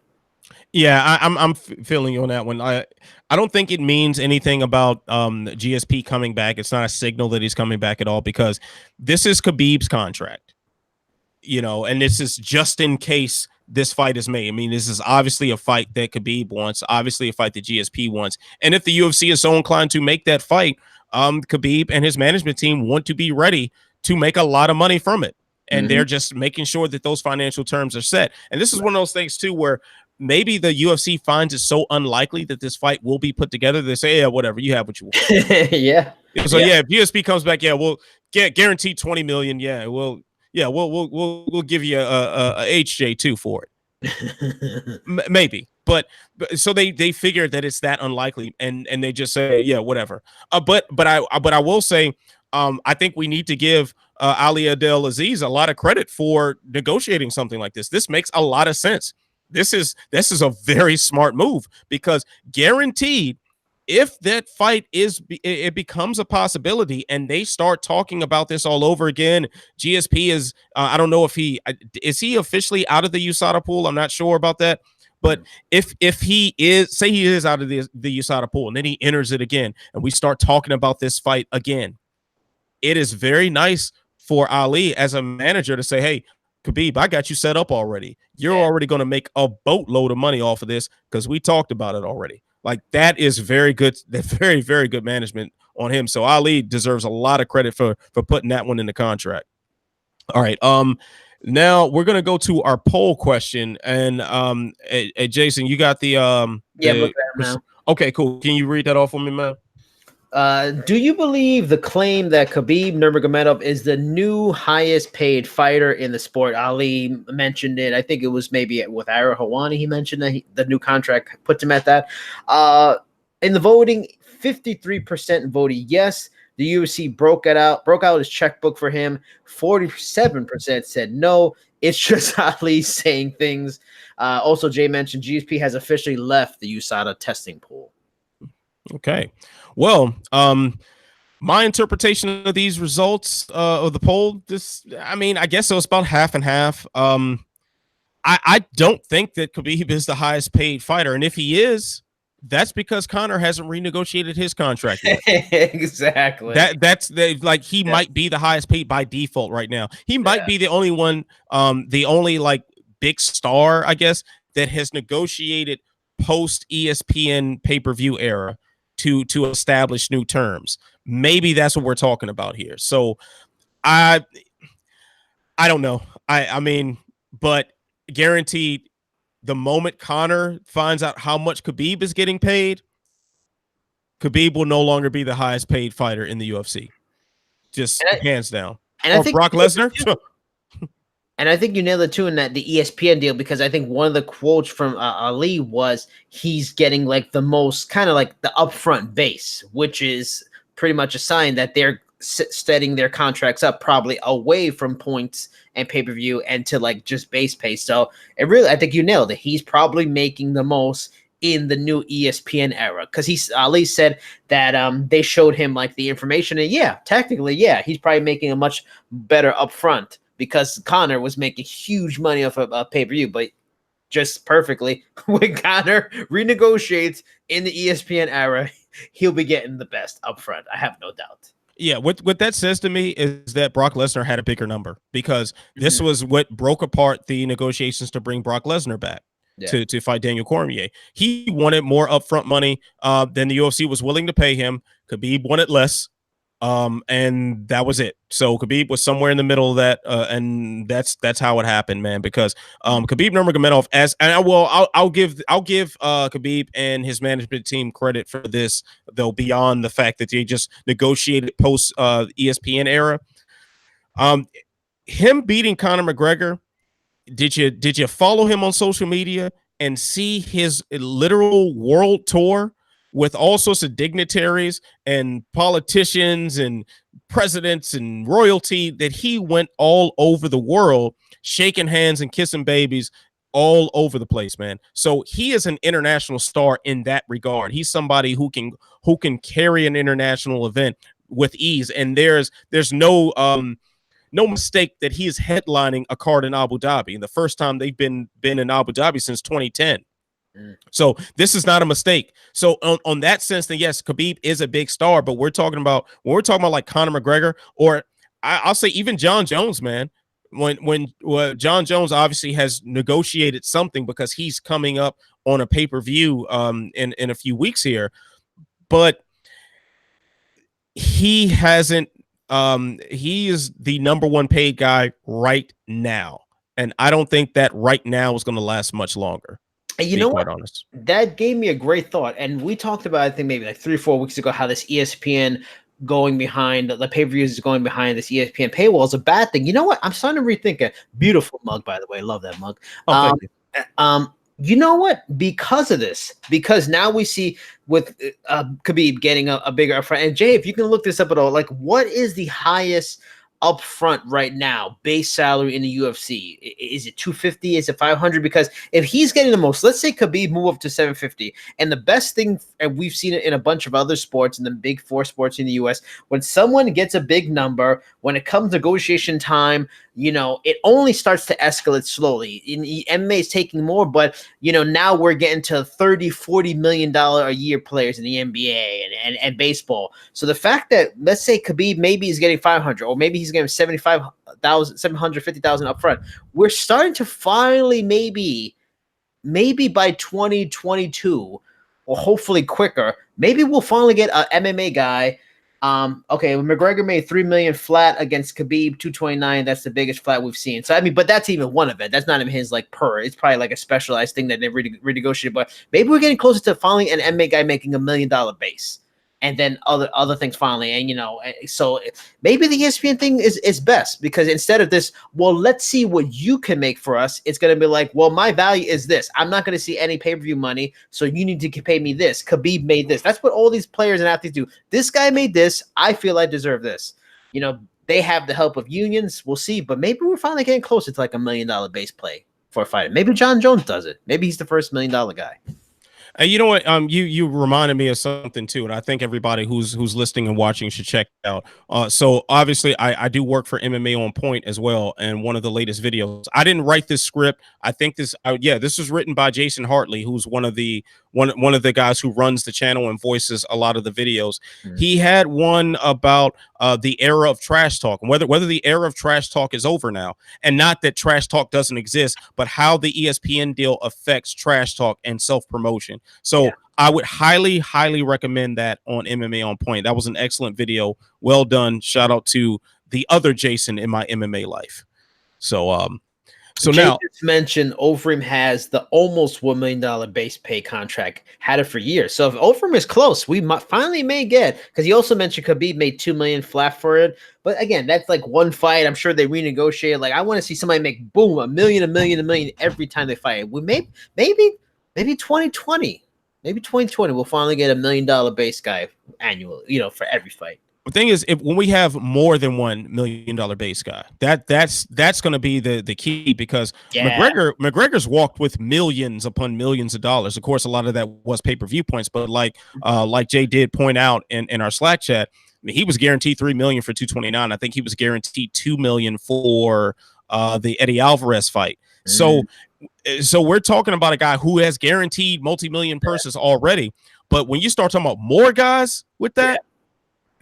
Yeah, I'm feeling you on that one. I don't think it means anything about GSP coming back. It's not a signal that he's coming back at all, because this is Khabib's contract, you know, and this is just in case this fight is made. I mean, this is obviously a fight that Khabib wants, obviously a fight that GSP wants, and if the UFC is so inclined to make that fight, Khabib and his management team want to be ready to make a lot of money from it, and they're just making sure that those financial terms are set. And this is one of those things too, where maybe the UFC finds it so unlikely that this fight will be put together. They say, yeah, whatever, you have what you want. Yeah. So if GSP comes back, yeah, we'll get guaranteed 20 million. Yeah, we'll give you a HJ too for it. Maybe. But so they figure that it's that unlikely, and they just say, yeah, whatever. But I will say, I think we need to give Ali Abdelaziz a lot of credit for negotiating something like this. This makes a lot of sense. This is a very smart move, because guaranteed, if that fight it becomes a possibility and they start talking about this all over again, GSP is I don't know if he officially out of the USADA pool. I'm not sure about that. But if he is, say he is out of the USADA pool, and then he enters it again, and we start talking about this fight again, it is very nice for Ali as a manager to say, hey, Khabib, I got you set up already. You're already going to make a boatload of money off of this because we talked about it already. Like, that is very good. That's very, very good management on him. So Ali deserves a lot of credit for putting that one in the contract. All right. Now we're going to go to our poll question. And Jason, you got the okay, cool. Can you read that off for me, man? Do you believe the claim that Khabib Nurmagomedov is the new highest paid fighter in the sport? Ali mentioned it. I think it was maybe with Ara Hawani. He mentioned that the new contract puts him at that. In the voting, 53% voted yes. The UFC broke out his checkbook for him. 47% said no. It's just Ali saying things. Also, Jay mentioned GSP has officially left the USADA testing pool. Okay. Well, my interpretation of these results of the poll, I guess it was about half and half. I don't think that Khabib is the highest paid fighter. And if he is, That's because Connor hasn't renegotiated his contract yet. Exactly. That's like he Yeah. might be the highest paid by default right now. He might Yeah. be the only one, the only like big star, I guess, that has negotiated post ESPN pay-per-view era to establish new terms. Maybe that's what we're talking about here. So I I don't know. I mean, but guaranteed the moment Connor finds out how much Khabib is getting paid, Khabib will no longer be the highest paid fighter in the UFC. Just And I, hands down. and I Or think Brock Lesnar. And I think you nailed it too in that the ESPN deal, because I think one of the quotes from Ali was he's getting like the most kind of like the upfront base, which is pretty much a sign that they're setting their contracts up probably away from points and pay-per-view and to like just base pay. So it really, I think you nailed it. He's probably making the most in the new ESPN era, because he's Ali said that they showed him like the information, and yeah, technically, yeah, he's probably making a much better upfront, because Connor was making huge money off of pay-per-view. But just perfectly, when Connor renegotiates in the ESPN era, he'll be getting the best upfront. I have no doubt. Yeah, what that says to me is that Brock Lesnar had a bigger number, because this was what broke apart the negotiations to bring Brock Lesnar back Yeah. to fight Daniel Cormier. He wanted more upfront money than the UFC was willing to pay him. Khabib wanted less. And that was it. So Khabib was somewhere in the middle of that, and that's how it happened, man. Because Khabib Nurmagomedov, I'll give Khabib and his management team credit for this, though, beyond the fact that they just negotiated post ESPN era. Him beating Conor McGregor. Did you follow him on social media and see his literal world tour with all sorts of dignitaries and politicians and presidents and royalty, that he went all over the world shaking hands and kissing babies all over the place, man. So he is an international star in that regard. He's somebody who can carry an international event with ease, and there's no mistake that he is headlining a card in Abu Dhabi, and the first time they've been in Abu Dhabi since 2010. So this is not a mistake. So on that sense, then yes, Khabib is a big star, but when we're talking about like Conor McGregor, or I'll say even John Jones, man. When John Jones obviously has negotiated something, because he's coming up on a pay-per-view in a few weeks here, but he hasn't. He is the number one paid guy right now, and I don't think that right now is going to last much longer. You know what? Honest. That gave me a great thought. And we talked about, I think maybe like 3 or 4 weeks ago, how this ESPN going behind the pay-per-views is going behind this ESPN paywall is a bad thing. You know what? I'm starting to rethink it. Beautiful mug, by the way. Love that mug. Oh, thank you. You know what? Because of this, because now we see with Khabib getting a bigger upfront. And Jay, if you can look this up at all, like what is the highest up front right now base salary in the UFC? Is it 250? Is it 500? Because if he's getting the most, let's say Khabib move up to 750, and the best thing, and we've seen it in a bunch of other sports, in the big four sports in the US, when someone gets a big number, when it comes negotiation time, you know, it only starts to escalate slowly. In MMA is taking more, but you know, now we're getting to 30-40 million dollar a year players in the NBA and baseball. So the fact that, let's say Khabib maybe is getting 500, or maybe he's getting 75,000, 750,000 up front, we're starting to finally maybe by 2022, or hopefully quicker, maybe we'll finally get an MMA guy. Okay, McGregor made 3 million flat against Khabib, 229. That's the biggest flat we've seen. So I mean, but that's even one event. That's not even his like per. It's probably like a specialized thing that they renegotiated. But maybe we're getting closer to finally an MMA guy making $1 million base, and then other things finally. And you know, so maybe the ESPN thing is best, because instead of this, well, let's see what you can make for us, it's going to be like, well, my value is this. I'm not going to see any pay-per-view money, so you need to pay me this. Khabib made this. That's what all these players and athletes do. This guy made this. I feel I deserve this. You know, they have the help of unions. We'll see, but maybe we're finally getting closer to like $1 million base play for a fighter. Maybe John Jones does it. Maybe he's the first $1 million guy. You know what? You reminded me of something too, and I think everybody who's listening and watching should check it out. So obviously, I do work for MMA on Point as well, and one of the latest videos. I didn't write this script. I think this was written by Jason Hartley, who's one of the guys who runs the channel and voices a lot of the videos. He had one about the era of trash talk and whether the era of trash talk is over now, and not that trash talk doesn't exist, but how the ESPN deal affects trash talk and self promotion. So I would highly recommend that on MMA on Point. That was an excellent video. Well done. Shout out to the other Jason in my MMA life. So Jay now just mentioned Overeem has the almost $1 million base pay contract, had it for years. So if Overeem is close, we finally may get, because he also mentioned Khabib made $2 million flat for it. But again, that's like one fight. I'm sure they renegotiate. Like I want to see somebody make boom $1 million every time they fight. We maybe 2020, maybe 2020 we'll finally get $1 million base guy annually, for every fight. the thing is, when we have more than $1 million base guy, that's going to be the key, because McGregor's walked with millions upon millions of dollars. Of course, a lot of that was pay-per-view points, but like Jay did point out in our Slack chat, I mean, he was guaranteed $3 million for 229. I think he was guaranteed $2 million for the Eddie Alvarez fight. So we're talking about a guy who has guaranteed multi-million purses already. But when you start talking about more guys with that,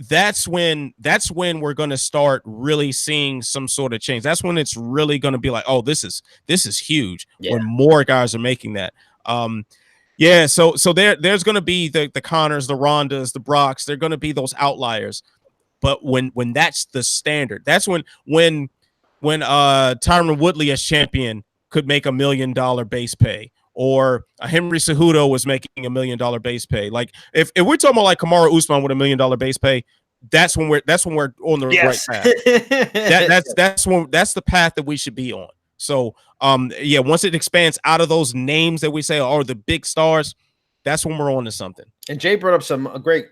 that's when we're going to start really seeing some sort of change. That's when it's really going to be like, oh, this is huge. When more guys are making that. So there's going to be the Connors, the Rondas, the Brocks. They're going to be those outliers. But when that's the standard, that's when Tyron Woodley as champion could make $1 million base pay, or Henry Cejudo was making $1 million base pay. Like if we're talking about like Kamaru Usman with $1 million base pay, that's when we're on the right path. That's the path that we should be on. So once it expands out of those names that we say are the big stars, that's when we're on to something. And Jay brought up some great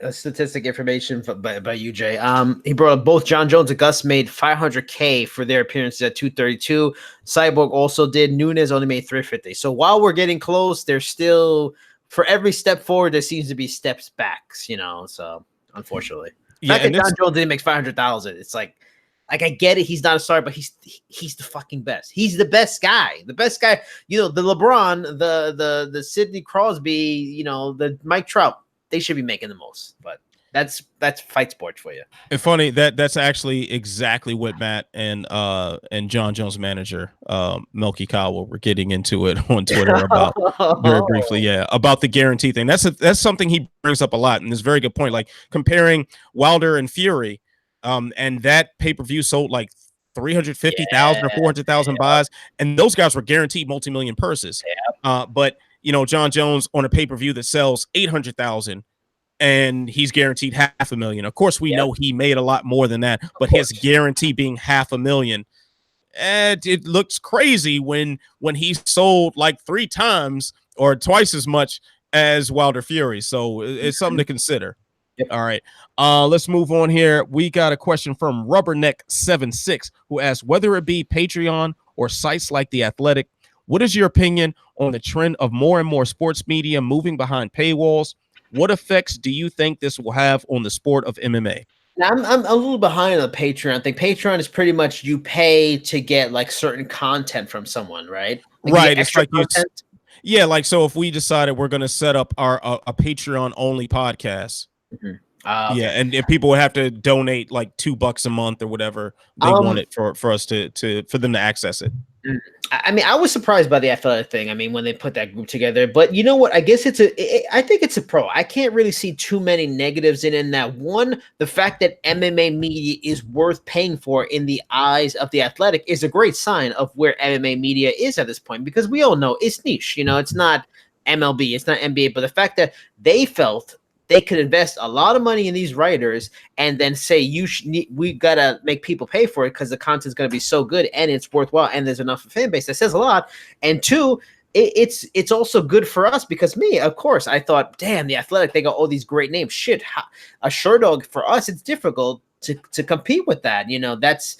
statistic information by you, Jay. He brought up both John Jones and Gus made $500K for their appearances at 232. Cyborg also did. Nunes only made $350. So while we're getting close, there's still, for every step forward, there seems to be steps backs. So unfortunately, the fact that John Jones didn't make $500,000, it's like I get it. He's not a star, but he's the fucking best. He's the best guy. The best guy. The LeBron, the Sidney Crosby, the Mike Trout. They should be making the most. But that's fight sports for you. It's funny that's actually exactly what Matt and John Jones' manager Melky Kyle were getting into it on Twitter about very briefly. Yeah, about the guarantee thing. That's something he brings up a lot, and it's a very good point. Like comparing Wilder and Fury. And that pay-per-view sold like 350,000 or 400,000 buys, and those guys were guaranteed multi-million purses. But John Jones on a pay-per-view that sells 800,000, and he's guaranteed $500,000. Of course, we know he made a lot more than that, but his guarantee being $500,000, it looks crazy when he sold like 3 times or twice as much as Wilder Fury. So it's something to consider. All right. Let's move on here. We got a question from Rubberneck76, who asked, whether it be Patreon or sites like The Athletic, what is your opinion on the trend of more and more sports media moving behind paywalls? What effects do you think this will have on the sport of MMA? Now, I'm a little behind on Patreon. I think Patreon is pretty much you pay to get like certain content from someone, right? Right. It's like like, so if we decided we're going to set up a Patreon only podcast, and if people would have to donate like $2 a month or whatever they want it for us for them to access it. I mean, I was surprised by the Athletic thing. I mean, when they put that group together, but you know what? I guess I think it's a pro. I can't really see too many negatives in that. One, the fact that MMA media is worth paying for in the eyes of the Athletic is a great sign of where MMA media is at this point, because we all know it's niche. It's not MLB, it's not NBA, but the fact that they felt they could invest a lot of money in these writers and then say we gotta make people pay for it because the content's gonna be so good and it's worthwhile and there's enough of a fan base. That says a lot. And two, it's also good for us because of course, I thought, damn, the Athletic, they got all these great names. Shit, a Sherdog for us, it's difficult to compete with that. That's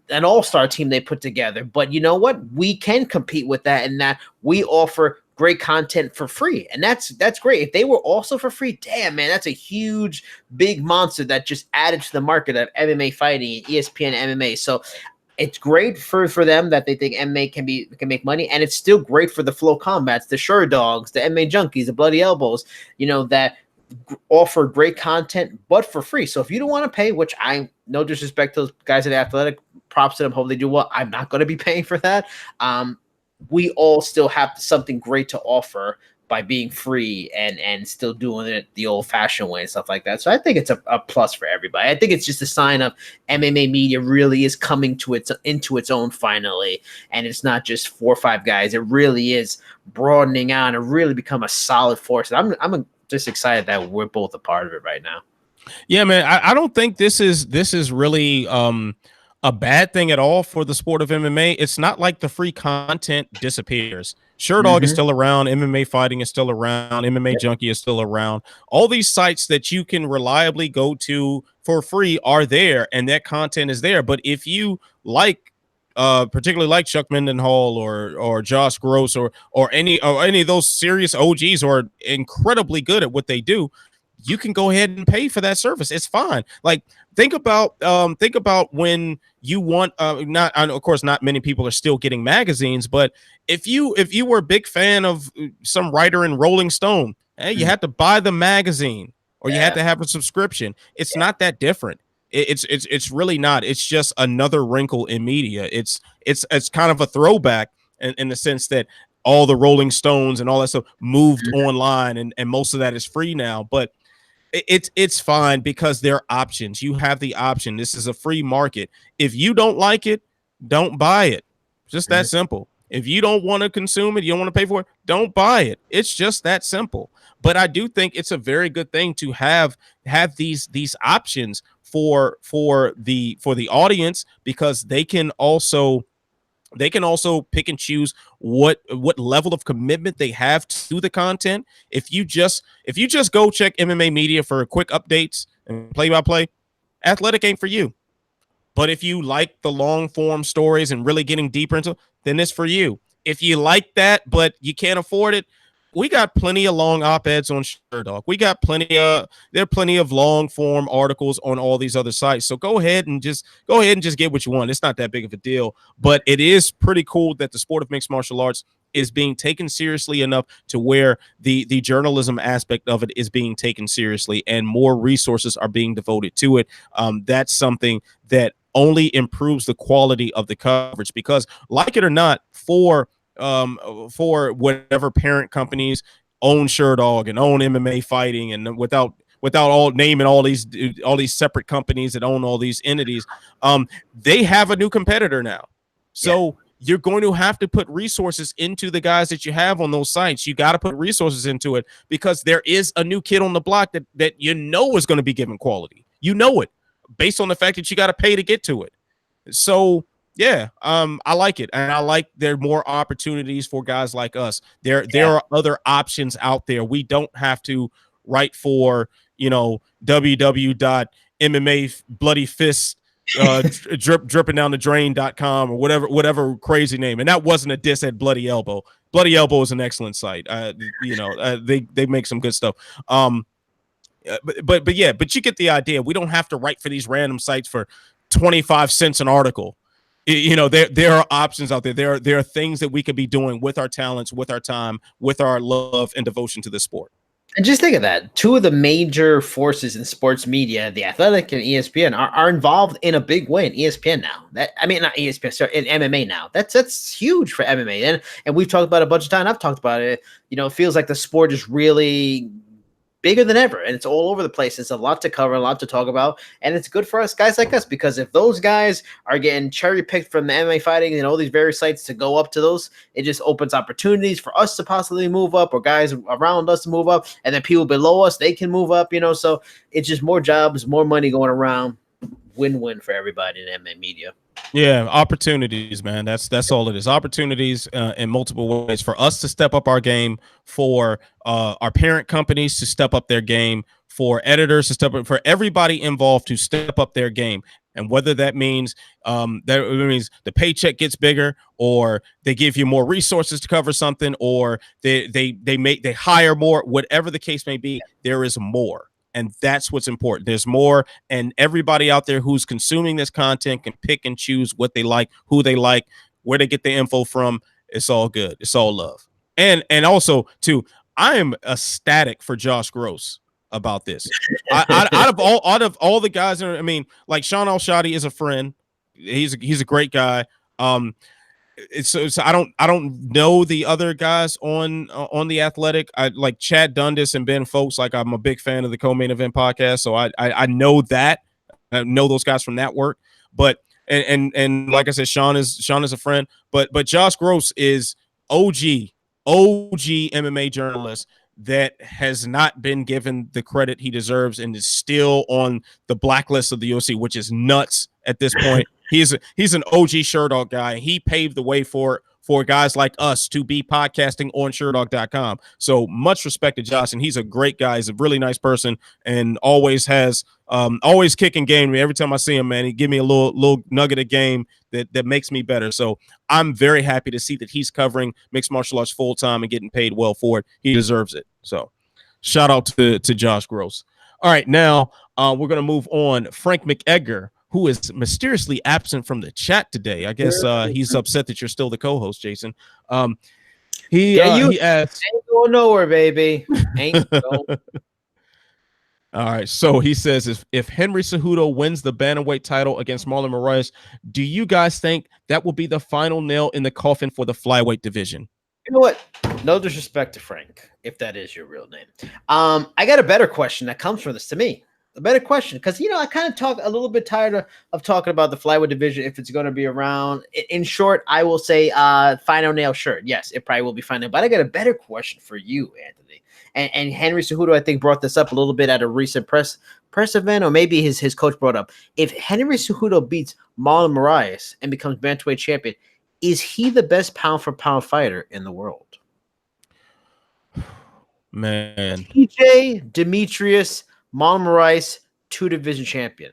an all-star team they put together. But you know what? We can compete with that, and that we offer great content for free, and that's great. If they were also for free, damn man, that's a huge big monster that just added to the market of MMA fighting and ESPN MMA. So it's great for them that they think MMA can make money, and it's still great for the Flow Combats, the Sherdogs, the MMA Junkies, the Bloody Elbows, that offer great content but for free. So if you don't want to pay, which I no disrespect to those guys at Athletic, props to them, hope they do well. I'm not going to be paying for that. We all still have something great to offer by being free and still doing it the old-fashioned way and stuff like that. So I think it's a plus for everybody. I think it's just a sign of MMA media really is coming into its own finally, and it's not just 4 or 5 guys. It really is broadening out and really become a solid force. And I'm just excited that we're both a part of it right now. Yeah, man. I don't think this is really a bad thing at all for the sport of MMA. It's not like the free content disappears. Sherdog is still around. MMA Fighting is still around. MMA Junkie is still around. All these sites that you can reliably go to for free are there, and that content is there. But if you like, particularly like Chuck Mendenhall or Josh Gross or any of those serious OGs who are incredibly good at what they do, you can go ahead and pay for that service. It's fine. Like think about when you want not, of course, not many people are still getting magazines, but if you were a big fan of some writer in Rolling Stone, hey, you had to buy the magazine or you had to have a subscription. It's not that different. It's really not. It's just another wrinkle in media. It's kind of a throwback in the sense that all the Rolling Stones and all that stuff moved online, and most of that is free now. But it's fine because there are options. You have the option. This is a free market. If you don't like it, don't buy it. Just that simple. If you don't want to consume it, you don't want to pay for it, don't buy it. It's just that simple. But I do think it's a very good thing to have these options for the audience, because they can also pick and choose what level of commitment they have to the content. If you just go check MMA Media for quick updates and play-by-play, Athletic ain't for you. But if you like the long form stories and really getting deeper into, then it's for you. If you like that but you can't afford it, we got plenty of long op-eds on Sherdog. We got there are plenty of long form articles on all these other sites. So go ahead and just get what you want. It's not that big of a deal, but it is pretty cool that the sport of mixed martial arts is being taken seriously enough to where the journalism aspect of it is being taken seriously and more resources are being devoted to it. That's something that only improves the quality of the coverage, because like it or not, for whatever parent companies own Sherdog and own MMA Fighting, and without all naming all these separate companies that own all these entities, they have a new competitor now. So you're going to have to put resources into the guys that you have on those sites. You got to put resources into it because there is a new kid on the block that is going to be given quality. It based on the fact that you got to pay to get to it. So yeah, I like it, and I like there are more opportunities for guys like us. There are other options out there. We don't have to write for www.MMA bloody fist dripping down the drain.com or whatever crazy name. And that wasn't a diss at Bloody Elbow. Bloody Elbow is an excellent site. They make some good stuff. But you get the idea. We don't have to write for these random sites for 25 cents an article. There are options out there. There are things that we could be doing with our talents, with our time, with our love and devotion to the sport. And just think of that. 2 of the major forces in sports media, The Athletic and ESPN, are involved in a big way in ESPN now. Not ESPN, sorry, in MMA now. That's huge for MMA. And we've talked about it a bunch of times. I've talked about it. It feels like the sport is really bigger than ever, and it's all over the place. It's a lot to cover, a lot to talk about, and it's good for us guys like us, because if those guys are getting cherry picked from the MMA Fighting and all these various sites to go up to those, it just opens opportunities for us to possibly move up, or guys around us to move up, and then people below us, they can move up. So it's just more jobs, more money going around. Win-win for everybody in MMA media. Yeah, opportunities, man. That's all it is. Opportunities in multiple ways for us to step up our game, for our parent companies to step up their game, for editors to step up, for everybody involved to step up their game. And whether that means the paycheck gets bigger, or they give you more resources to cover something, or they hire more, whatever the case may be, there is more. And that's what's important. There's more, and everybody out there who's consuming this content can pick and choose what they like, who they like, where they get the info from. It's all good. It's all love. And also too, I am ecstatic for Josh Gross about this. Out of all the guys, I mean, like Sean Al-Shadi is a friend. He's a great guy. So I don't know the other guys on the Athletic. I like Chad Dundas and Ben Folks. Like, I'm a big fan of the Co-Main Event podcast, so I know that. I know those guys from that work. But and like I said, Sean is a friend. But Josh Gross is OG MMA journalist that has not been given the credit he deserves and is still on the blacklist of the UFC, which is nuts at this point. He's an OG Sherdog guy. He paved the way for guys like us to be podcasting on Sherdog.com. So much respect to Josh, and he's a great guy. He's a really nice person, and always kicking game. Every time I see him, man, he give me a little nugget of game that makes me better. So I'm very happy to see that he's covering mixed martial arts full time and getting paid well for it. He deserves it. So shout out to Josh Gross. All right, now we're gonna move on. Frank McEdgar, who is mysteriously absent from the chat today. I guess he's upset that you're still the co-host, Jason. He asked, ain't going nowhere, baby. Ain't going. All right, so he says, if Henry Cejudo wins the bantamweight title against Marlon Moraes, do you guys think that will be the final nail in the coffin for the flyweight division? You know what? No disrespect to Frank, if that is your real name. I got a better question that comes from this to me. A better question, because I kind of talk a little bit tired of talking about the flyweight division, if it's going to be around. In short, I will say final nail, sure. Yes, it probably will be final. But I got a better question for you, Anthony. And Henry Cejudo, I think, brought this up a little bit at a recent press event, or maybe his coach brought up. If Henry Cejudo beats Marlon Moraes and becomes bantamweight champion, is he the best pound-for-pound fighter in the world? Man. TJ, Demetrius, Marlon Moraes, 2-division champion.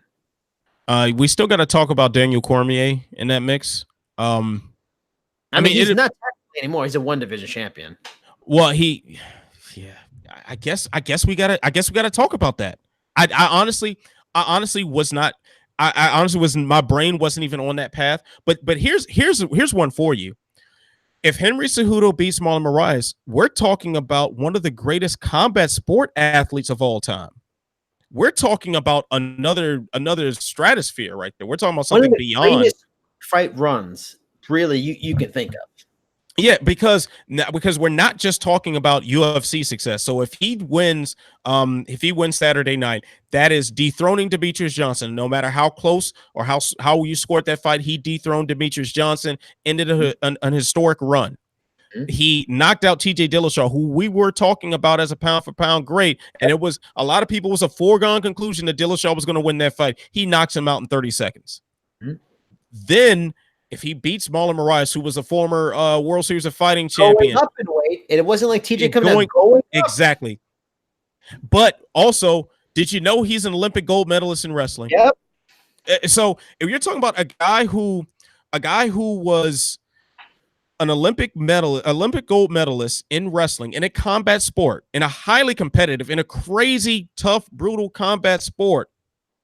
We still got to talk about Daniel Cormier in that mix. I mean, he's not technically anymore. He's a 1-division champion. Well, I guess we gotta talk about that. I honestly was not. I honestly wasn't. My brain wasn't even on that path. But here's one for you. If Henry Cejudo beats Marlon Moraes, we're talking about one of the greatest combat sport athletes of all time. We're talking about another stratosphere right there. We're talking about something beyond fight runs. Really, you can think of. Yeah, because we're not just talking about UFC success. So if he wins Saturday night, that is dethroning Demetrius Johnson. No matter how close or how you scored that fight, he dethroned Demetrius Johnson, ended an historic run. Mm-hmm. He knocked out TJ Dillashaw, who we were talking about as a pound for pound great, and it was a lot of people was a foregone conclusion that Dillashaw was going to win that fight. He knocks him out in 30 seconds. Mm-hmm. Then, if he beats Marlon Moraes, who was a former World Series of Fighting champion, going up in weight, and it wasn't like TJ coming down, going up. Exactly. But also, did you know he's an Olympic gold medalist in wrestling? Yep. So if you're talking about a guy who was an Olympic gold medalist in wrestling, in a combat sport, in a highly competitive, in a crazy, tough, brutal combat sport,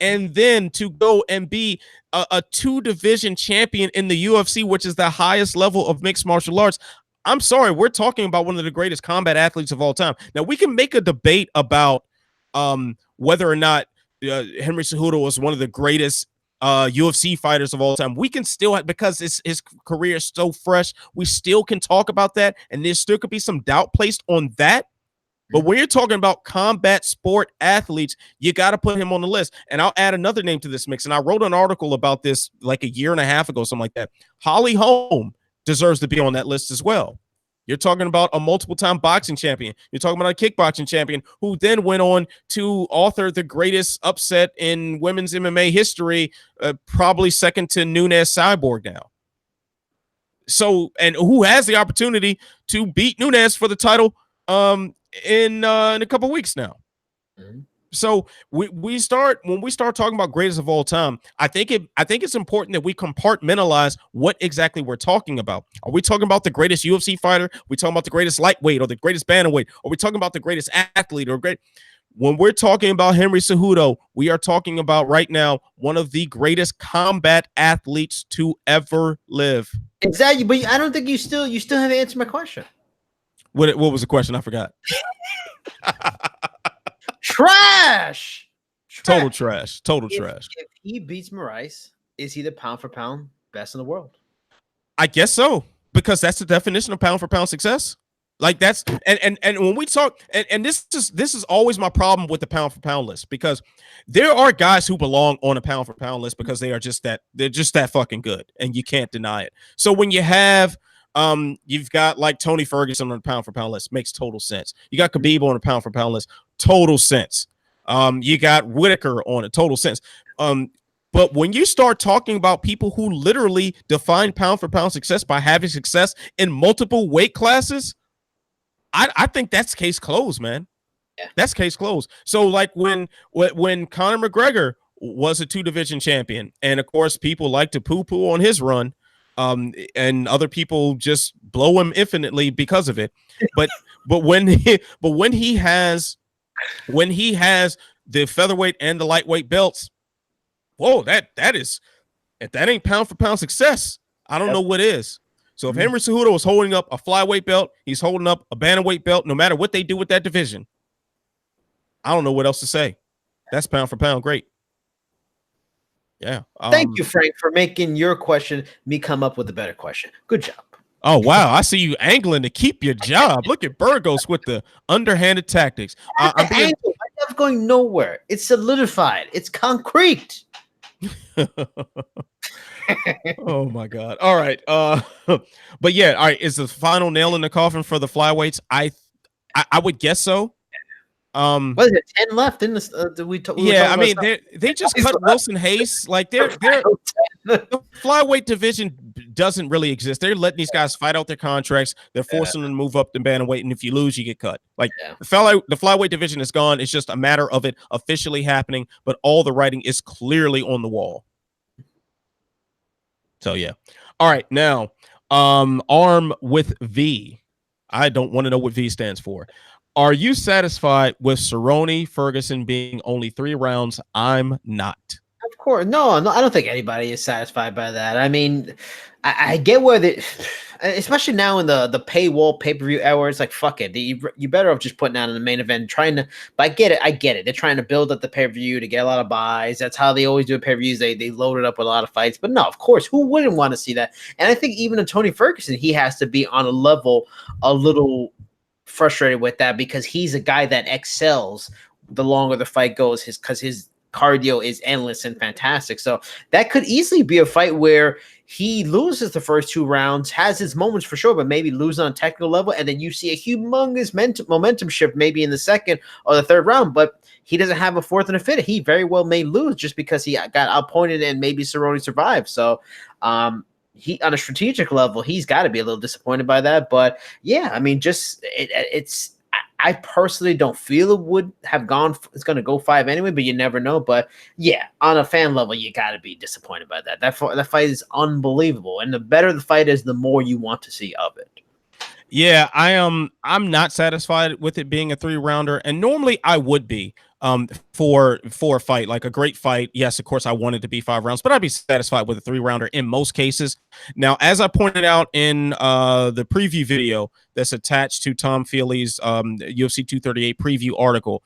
and then to go and be a 2-division champion in the UFC, which is the highest level of mixed martial arts. I'm sorry, we're talking about one of the greatest combat athletes of all time. Now, we can make a debate about whether or not Henry Cejudo was one of the greatest UFC fighters of all time. We can still, because his career is so fresh, we still can talk about that, and there still could be some doubt placed on that. But when you're talking about combat sport athletes, you got to put him on the list. And I'll add another name to this mix. And I wrote an article about this like a year and a half ago, something like that. Holly Holm deserves to be on that list as well. You're talking about a multiple-time boxing champion. You're talking about a kickboxing champion who then went on to author the greatest upset in women's MMA history, probably second to Nunes Cyborg now. So, and who has the opportunity to beat Nunes for the title in a couple weeks now. Mm-hmm. So we start when we start talking about greatest of all time. I think it's important that we compartmentalize what exactly we're talking about. Are we talking about the greatest UFC fighter? Are we talking about the greatest lightweight or the greatest bantamweight? Are we talking about the greatest athlete or great? When we're talking about Henry Cejudo, we are talking about right now one of the greatest combat athletes to ever live. Exactly, but I don't think you still haven't answered my question. What was the question? I forgot. Trash. Total trash. Total trash. If he beats Moraes, is he the pound for pound best in the world? I guess so, because that's the definition of pound for pound success. Like that's and when we talk and this is always my problem with the pound for pound list, because there are guys who belong on a pound for pound list because they're just that fucking good, and you can't deny it. So when you have you've got like Tony Ferguson on the pound for pound list, makes total sense. You got Khabib on a pound for pound list, total sense. You got Whitaker on a total sense. But when you start talking about people who literally define pound for pound success by having success in multiple weight classes, I think that's case closed, man. Yeah. That's case closed. So like when Conor McGregor was a 2-division champion, and of course people like to poo-poo on his run, and other people just blow him infinitely because of it. But when he has the featherweight and the lightweight belts, whoa, that is, if that ain't pound for pound success, I don't know what is. So if Henry Cejudo is holding up a flyweight belt, he's holding up a bantamweight belt, no matter what they do with that division, I don't know what else to say. That's pound for pound great. Yeah. Thank you, Frank, for making your question me come up with a better question. Good job. Oh, wow. I see you angling to keep your job. Look at Burgos with the underhanded tactics. I'm never going nowhere. It's solidified. It's concrete. Oh my God. All right. But yeah, all right. Is the final nail in the coffin for the flyweights? I would guess so. What is it? 10 left in this. Yeah, I mean they just cut Wilson Hayes. Like they're the flyweight division doesn't really exist. They're letting these guys fight out their contracts. They're forcing them to move up the bantamweight, and if you lose, you get cut. Like the flyweight division is gone. It's just a matter of it officially happening, but all the writing is clearly on the wall. So yeah. All right, now arm with V. I don't want to know what V stands for. Are you satisfied with Cerrone Ferguson being only 3 rounds? I'm not. Of course. No, I don't think anybody is satisfied by that. I mean, I get where especially now in the paywall pay-per-view era, it's like, fuck it. You better off just putting out in the main event, but I get it. They're trying to build up the pay-per-view to get a lot of buys. That's how they always do pay-per-views. They load it up with a lot of fights. But no, of course, who wouldn't want to see that? And I think even in Tony Ferguson, he has to be on a level a little frustrated with that, because he's a guy that excels the longer the fight goes, because his cardio is endless and fantastic. So that could easily be a fight where he loses the first 2 rounds, has his moments for sure, but maybe lose on a technical level, and then you see a humongous momentum shift maybe in the second or the third round, but he doesn't have a fourth and a fifth. He very well may lose just because he got outpointed and maybe Cerrone survived. So he, on a strategic level, he's got to be a little disappointed by that. But yeah, I mean, I personally don't feel it would have gone. It's going to go 5 anyway, but you never know. But yeah, on a fan level, you got to be disappointed by that. That fight is unbelievable, and the better the fight is, the more you want to see of it. Yeah, I'm not satisfied with it being a 3-rounder, and normally I would be for a fight, like a great fight. Yes, of course I want it to be 5 rounds, but I'd be satisfied with a 3-rounder in most cases. Now, as I pointed out in the preview video that's attached to Tom Feely's UFC 238 preview article,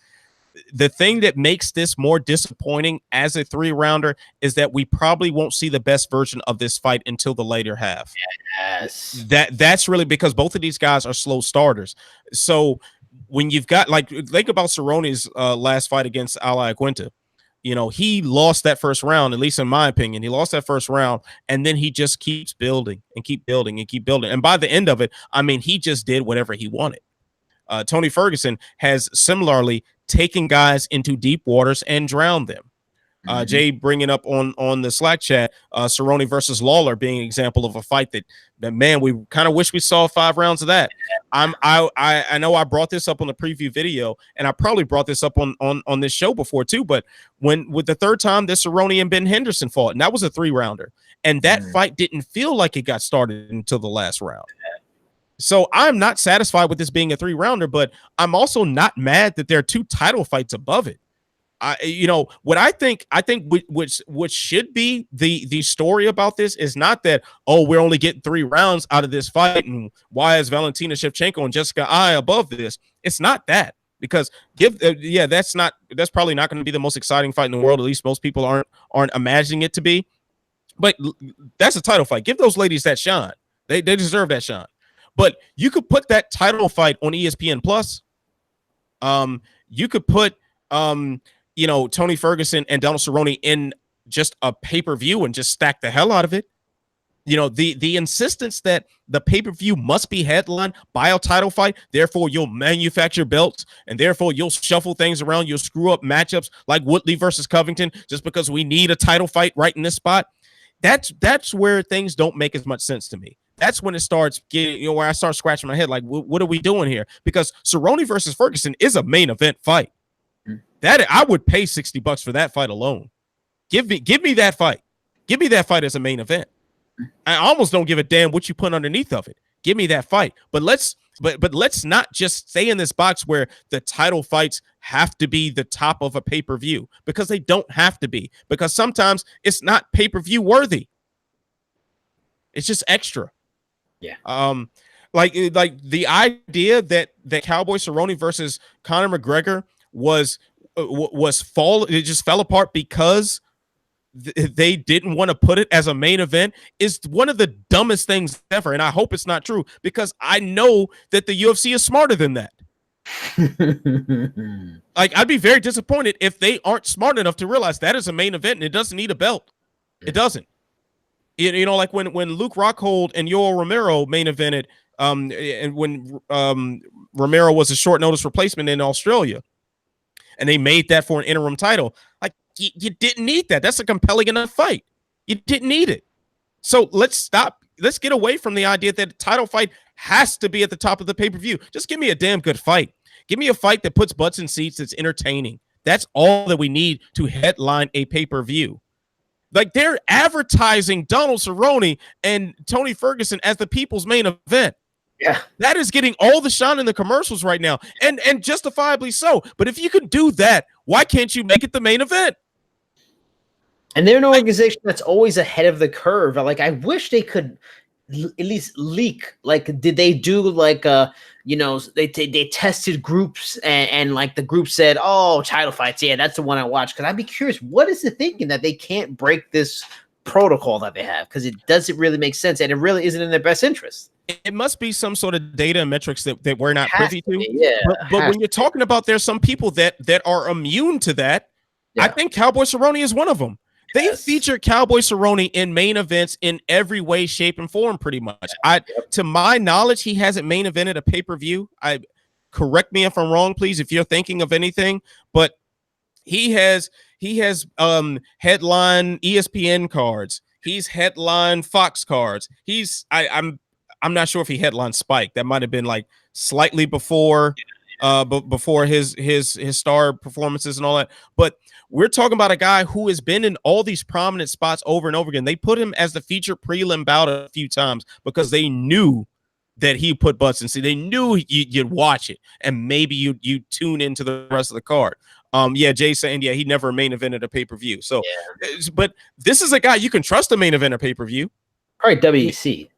the thing that makes this more disappointing as a 3-rounder is that we probably won't see the best version of this fight until the later half. Yes. That's really because both of these guys are slow starters. So when you've got, like, think about Cerrone's last fight against Ala Quinta. You know, he lost that first round, at least in my opinion. He lost that first round, and then he just keeps building and keep building and keep building. And by the end of it, I mean, he just did whatever he wanted. Tony Ferguson has similarly taken guys into deep waters and drowned them. Jay bringing up on the Slack chat, Cerrone versus Lawler being an example of a fight that man, we kind of wish we saw 5 rounds of that. I know I brought this up on the preview video, and I probably brought this up on this show before too. But with the third time that Cerrone and Ben Henderson fought, and that was a 3-rounder, and that fight didn't feel like it got started until the last round. So I'm not satisfied with this being a 3-rounder, but I'm also not mad that there are 2 title fights above it. What I think which should be the story about this is not that, oh, we're only getting 3 rounds out of this fight, and why is Valentina Shevchenko and Jessica Ai above this? It's not that, because that's probably not going to be the most exciting fight in the world. At least most people aren't imagining it to be. But that's a title fight. Give those ladies that shine. They deserve that shine. But you could put that title fight on ESPN Plus. You could put Tony Ferguson and Donald Cerrone in just a pay-per-view and just stack the hell out of it. The insistence that the pay-per-view must be headlined by a title fight, therefore you'll manufacture belts, and therefore you'll shuffle things around, you'll screw up matchups like Woodley versus Covington just because we need a title fight right in this spot. That's where things don't make as much sense to me. That's when it starts getting, where I start scratching my head, like, what are we doing here? Because Cerrone versus Ferguson is a main event fight. That I would pay $60 for that fight alone. Give me that fight. Give me that fight as a main event. I almost don't give a damn what you put underneath of it. Give me that fight. But let's not just stay in this box where the title fights have to be the top of a pay-per-view, because they don't have to be, because sometimes it's not pay-per-view worthy. It's just extra. Yeah. Like the idea that Cowboy Cerrone versus Conor McGregor it just fell apart because they didn't want to put it as a main event is one of the dumbest things ever. And I hope it's not true, because I know that the UFC is smarter than that. Like, I'd be very disappointed if they aren't smart enough to realize that is a main event and it doesn't need a belt. It doesn't. Like when Luke Rockhold and Yoel Romero main evented, and when Romero was a short notice replacement in Australia, and they made that for an interim title. Like, you didn't need that. That's a compelling enough fight. You didn't need it. So let's stop. Let's get away from the idea that a title fight has to be at the top of the pay-per-view. Just give me a damn good fight. Give me a fight that puts butts in seats, that's entertaining. That's all that we need to headline a pay-per-view. Like, they're advertising Donald Cerrone and Tony Ferguson as the people's main event. Yeah, that is getting all the shine in the commercials right now, and justifiably so. But if you can do that, why can't you make it the main event? And they're an organization that's always ahead of the curve. Like, I wish they could at least leak. Like, did they do like they tested groups and like the group said, oh, title fights, yeah, that's the one I watched. Because I'd be curious, what is it thinking that they can't break this protocol that they have? Because it doesn't really make sense, and it really isn't in their best interest. It must be some sort of data and metrics that we're not privy to. Yeah, but when you're talking about there's some people that are immune to that, I think Cowboy Cerrone is one of them. They feature Cowboy Cerrone in main events in every way, shape, and form, pretty much. To my knowledge, he hasn't main evented a pay-per-view. Correct me if I'm wrong, please, if you're thinking of anything, but he has headline ESPN cards. He's headline Fox cards. I'm not sure if he headlined Spike. That might have been like slightly before before his star performances and all that. But we're talking about a guy who has been in all these prominent spots over and over again. They put him as the feature prelim bout a few times because they knew that he put butts in. See, they knew you'd watch it and maybe you tune into the rest of the card. Jay saying, he never main evented a pay-per-view. So, but this is a guy you can trust to main event a pay-per-view. All right, WC.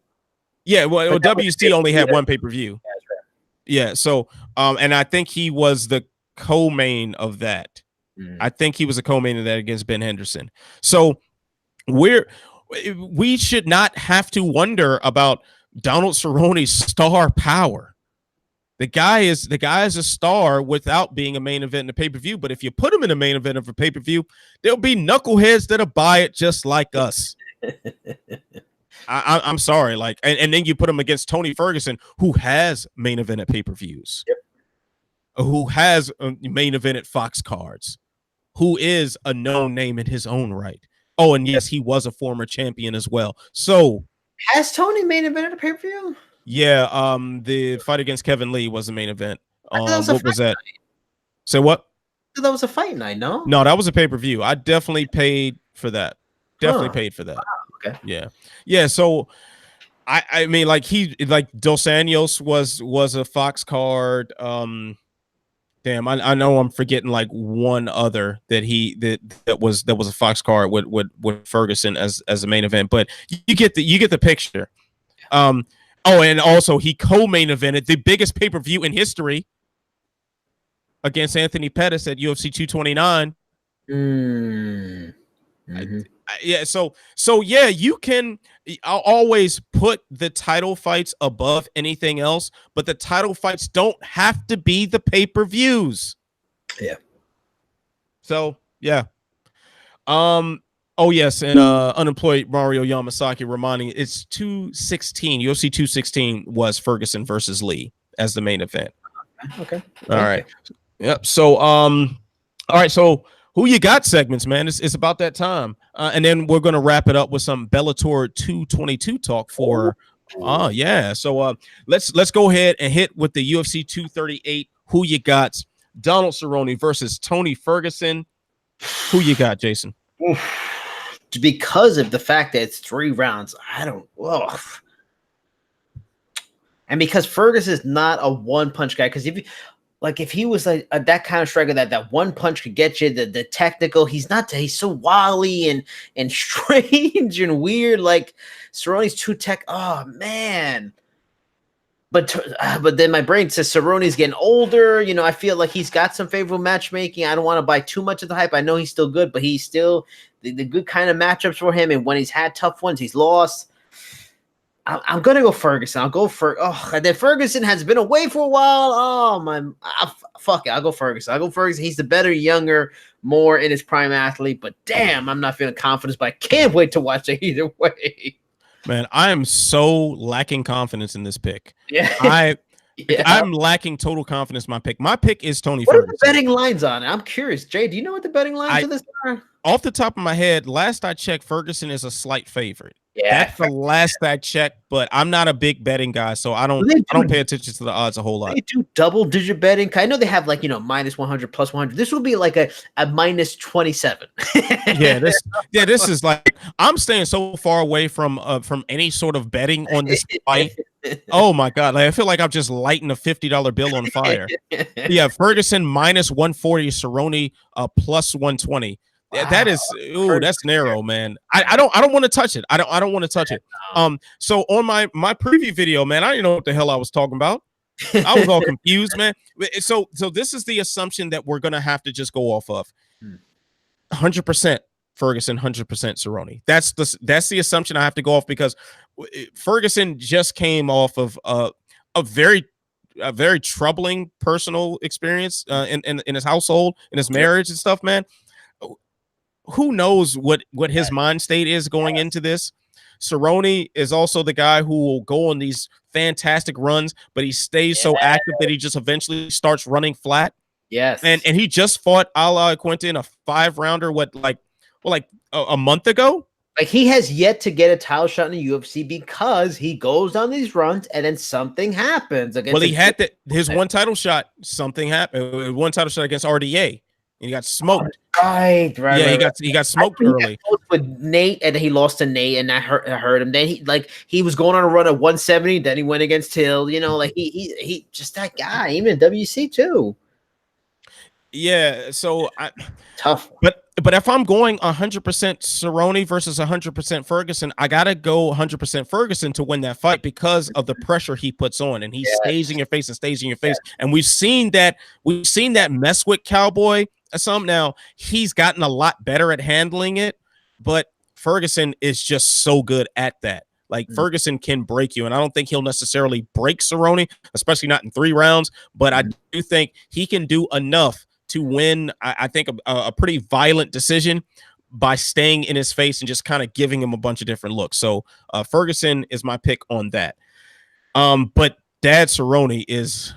Yeah, well, WC only had one pay-per-view. Yeah, that's right. Yeah, so and I think he was the co-main of that. I think he was a co-main of that against Ben Henderson. So we should not have to wonder about Donald Cerrone's star power. The guy is a star without being a main event in the pay-per-view. But if you put him in a main event of a pay-per-view, there'll be knuckleheads that'll buy it just like us. I'm sorry, like, and then you put him against Tony Ferguson, who has main event at pay-per-views, who has main event at Fox cards, who is a known name in his own right. Oh, and yes, he was a former champion as well. So has Tony main event at a pay-per-view? Yeah, the fight against Kevin Lee was the main event. I thought that was a What was fight that? night. Say what? I thought that was a fight night. No. No, that was a pay-per-view. I definitely paid for that. Definitely Huh. paid for that. Okay. Yeah. Yeah, so I mean, like Dos Anjos was a Fox card. Damn, I know I'm forgetting like one other that was a Fox card with Ferguson as a main event, but you get the picture. Oh, and also he co-main evented the biggest pay-per-view in history against Anthony Pettis at UFC 229. Mm-hmm. Yeah, so yeah, I'll always put the title fights above anything else, but the title fights don't have to be the pay-per-views. Yeah. So yeah. Oh yes, and unemployed Mario Yamasaki reminding it's 216. UFC 216 was Ferguson versus Lee as the main event. Okay. All right. Yep. So all right, so who you got segments, man? It's about that time. And then we're gonna wrap it up with some Bellator 222 talk for yeah. So let's go ahead and hit with the UFC 238. Who you got? Donald Cerrone versus Tony Ferguson. Who you got, Jason? Because of the fact that it's 3 rounds, I don't. Ugh. And because Ferguson is not a one-punch guy, because if he was like that kind of striker that one punch could get you, the technical, he's not. He's so wily and strange and weird. Like Cerrone's too tech. Oh man. But then my brain says Cerrone's getting older. You know, I feel like he's got some favorable matchmaking. I don't want to buy too much of the hype. I know he's still good, but he's still the good kind of matchups for him. And when he's had tough ones, he's lost. I'm gonna go Ferguson. I'll go for and then Ferguson has been away for a while. Oh my, fuck it. I'll go Ferguson. He's the better, younger, more in his prime athlete. But damn, I'm not feeling confidence. But I can't wait to watch it either way. Man, I am so lacking confidence in this pick. Yeah. I'm lacking total confidence in my pick. My pick is Tony Ferguson. Ferguson. What are the betting lines on it? I'm curious. Jay, do you know what the betting lines of this are? Off the top of my head, last I checked, Ferguson is a slight favorite. Yeah, that's the last I checked, but I'm not a big betting guy, so I don't pay attention to the odds a whole lot. They do double-digit betting. I know they have like minus 100, plus 100. This will be like a minus 27. This is like I'm staying so far away from any sort of betting on this fight. Oh my god, like I feel like I'm just lighting a $50 bill on fire. Yeah, Ferguson minus 140, Cerrone plus 120. Wow. That is that's narrow, man. I don't want to touch it. I don't want to touch it. So on my preview video, man, I didn't know what the hell I was talking about. I was all confused, man. So this is the assumption that we're gonna have to just go off of. 100% Ferguson, 100% Cerrone. That's the assumption I have to go off because Ferguson just came off of a very troubling personal experience in his household, in his marriage and stuff, man. Who knows what his mind state is going into this? Cerrone is also the guy who will go on these fantastic runs, but he stays so active that he just eventually starts running flat. Yes. And he just fought Ala Quinton, a 5-rounder, a month ago? Like he has yet to get a title shot in the UFC because he goes on these runs and then something happens. Well, he had his one title shot. Something happened. One title shot against RDA. And he got smoked. Right. Yeah, he got smoked early. With Nate, and he lost to Nate, and that hurt him. Then he was going on a run at 170. Then he went against Till. You know, like he just that guy. Even WC too. Yeah. So tough. But if I'm going 100% Cerrone versus 100% Ferguson, I gotta go 100% Ferguson to win that fight because of the pressure he puts on, and he stays in your face and stays in your face. And we've seen that mess with Cowboy. Some now he's gotten a lot better at handling it, but Ferguson is just so good at that. Like Ferguson can break you, and I don't think he'll necessarily break Cerrone, especially not in 3 rounds. But I do think he can do enough to win. I think a pretty violent decision by staying in his face and just kind of giving him a bunch of different looks. So Ferguson is my pick on that. But Dad Cerrone is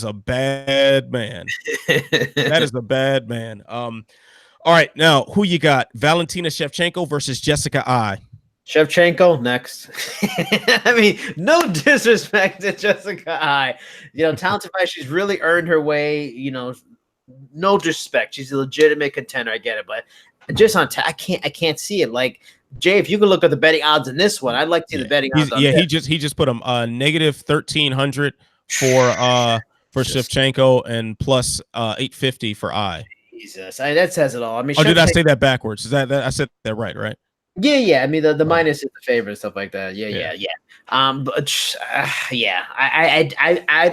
a bad man. That is a bad man. All right, now who you got? Valentina Shevchenko versus Jessica Eye. Shevchenko next. I mean, no disrespect to Jessica Eye. Talented fight. She's really earned her way. No disrespect. She's a legitimate contender. I get it, but just I can't see it. Like Jay, if you can look at the betting odds in this one, I'd like to see the betting odds. He just put him negative 1,300 for Shevchenko and plus 850 for Eye. Jesus, that says it all. I mean, did I say that backwards? Is that I said that right? Yeah. I mean, the minus is the favorite and stuff like that. Yeah. But I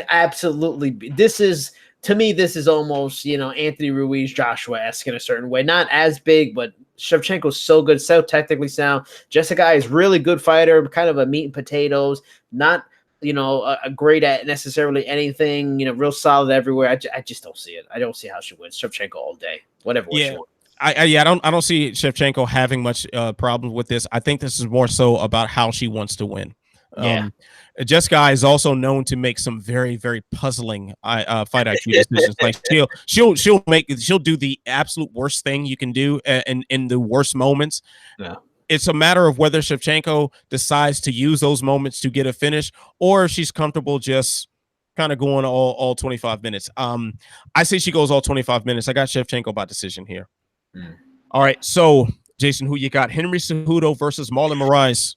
absolutely. To me, this is almost Anthony Ruiz, Joshua-esque in a certain way. Not as big, but Shevchenko's so good, so technically sound. Jessica is really good fighter, kind of a meat and potatoes. Not a great at necessarily anything. Real solid everywhere. I just don't see it. I don't see how she wins. Shevchenko all day. Whatever. Yeah. I don't see Shevchenko having much problem with this. I think this is more so about how she wants to win. Yeah. Jessica is also known to make some very, very puzzling fight IQ decisions. Like she'll do the absolute worst thing you can do in the worst moments. Yeah. It's a matter of whether Shevchenko decides to use those moments to get a finish, or if she's comfortable just kind of going all 25 minutes. I say she goes all 25 minutes. I got Shevchenko by decision here. All right, so Jason, who you got? Henry Cejudo versus Marlon Moraes.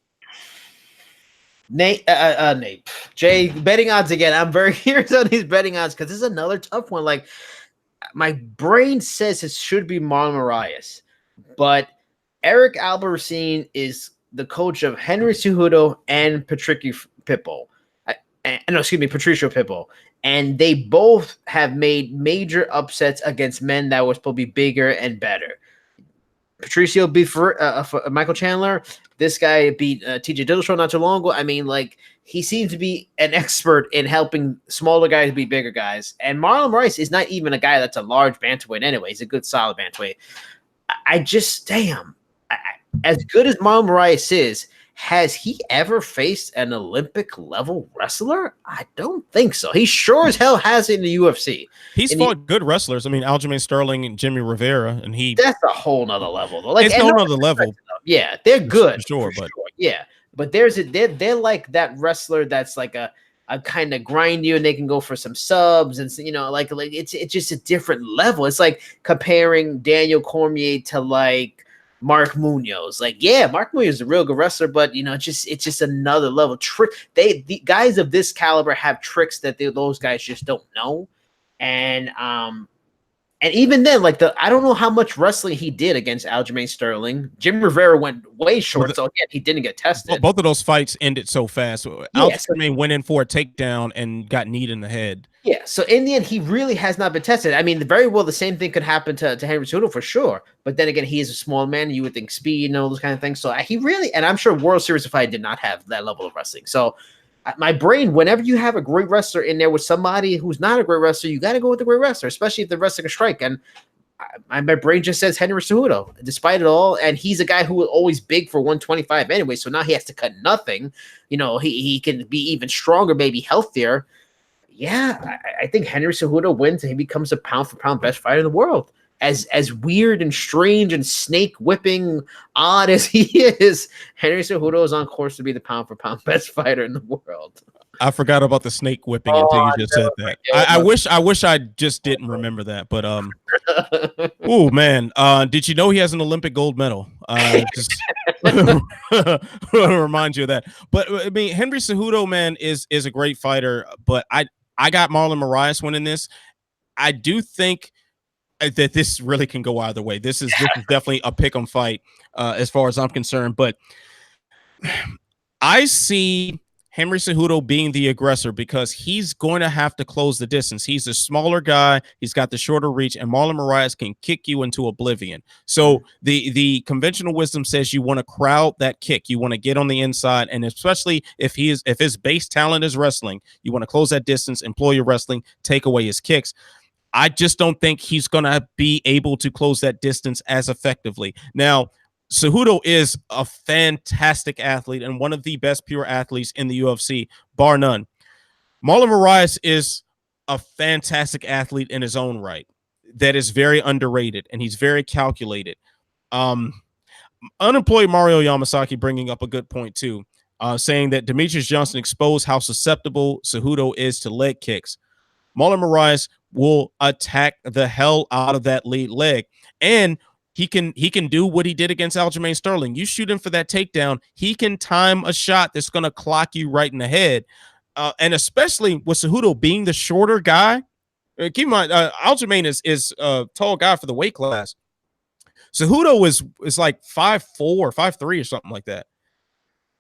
Nate, Jay, betting odds again. I'm very curious on these betting odds because this is another tough one. Like, my brain says it should be Marlon Moraes, but Eric Albarracin is the coach of Henry Cejudo and Patricio Pitbull. Patricio Pitbull. And they both have made major upsets against men that were supposed to be bigger and better. Patricio beat for Michael Chandler. This guy beat TJ Dillashaw not too long ago. I mean, like, he seems to be an expert in helping smaller guys beat bigger guys. And Marlon Moraes is not even a guy that's a large bantamweight anyway. He's a good, solid bantamweight. As good as Marlon Moraes is, has he ever faced an Olympic level wrestler? I don't think so. He sure as hell has it in the UFC. He's fought good wrestlers. I mean, Aljamain Sterling and Jimmy Rivera, and that's a whole nother level though. Like, it's a whole nother level. Yeah, they're good. For sure. Yeah. But they're like that wrestler that's like a kind of grind you and they can go for some subs and like it's just a different level. It's like comparing Daniel Cormier to like Mark Munoz. Like, yeah, Mark Munoz is a real good wrestler, but it's just another level. The guys of this caliber have tricks that those guys just don't know. And even then, like I don't know how much wrestling he did against Aljamain Sterling. Jim Rivera went way short, so again, he didn't get tested. Both of those fights ended so fast. Aljamain went in for a takedown and got kneed in the head. Yeah, so in the end, he really has not been tested. I mean, very well, the same thing could happen to Henry Cejudo for sure. But then again, he is a small man. You would think speed and all those kind of things. So he really, and I'm sure World Series of Fight did not have that level of wrestling. So my brain, whenever you have a great wrestler in there with somebody who's not a great wrestler, you got to go with the great wrestler, especially if the wrestler can strike. And my brain just says Henry Cejudo, despite it all. And he's a guy who was always big for 125 anyway. So now he has to cut nothing. He can be even stronger, maybe healthier. Yeah, I think Henry Cejudo wins and he becomes a pound-for-pound best fighter in the world. As weird and strange and snake-whipping odd as he is, Henry Cejudo is on course to be the pound-for-pound best fighter in the world. I forgot about the snake whipping until you just said that. I wish I just didn't remember that. But oh man, did you know he has an Olympic gold medal? Just remind you of that. But I mean, Henry Cejudo, man, is a great fighter. But I got Marlon Moraes winning this. I do think that this really can go either way. This is definitely a pick 'em fight as far as I'm concerned. But I see Henry Cejudo being the aggressor because he's going to have to close the distance. He's a smaller guy. He's got the shorter reach, and Marlon Moraes can kick you into oblivion. So the conventional wisdom says you want to crowd that kick. You want to get on the inside, and especially if his base talent is wrestling, you want to close that distance, employ your wrestling, take away his kicks. I just don't think he's going to be able to close that distance as effectively. Now, Cejudo is a fantastic athlete and one of the best pure athletes in the UFC, bar none. Marlon Moraes is a fantastic athlete in his own right that is very underrated, and he's very calculated. Unemployed Mario Yamasaki bringing up a good point too, saying that Demetrius Johnson exposed how susceptible Cejudo is to leg kicks. Marlon Moraes will attack the hell out of that lead leg, and he can do what he did against Aljamain Sterling. You shoot him for that takedown, he can time a shot that's going to clock you right in the head. And especially with Cejudo being the shorter guy, keep in mind, Aljamain is a tall guy for the weight class. Cejudo is like 5'4", 5'3", or something like that.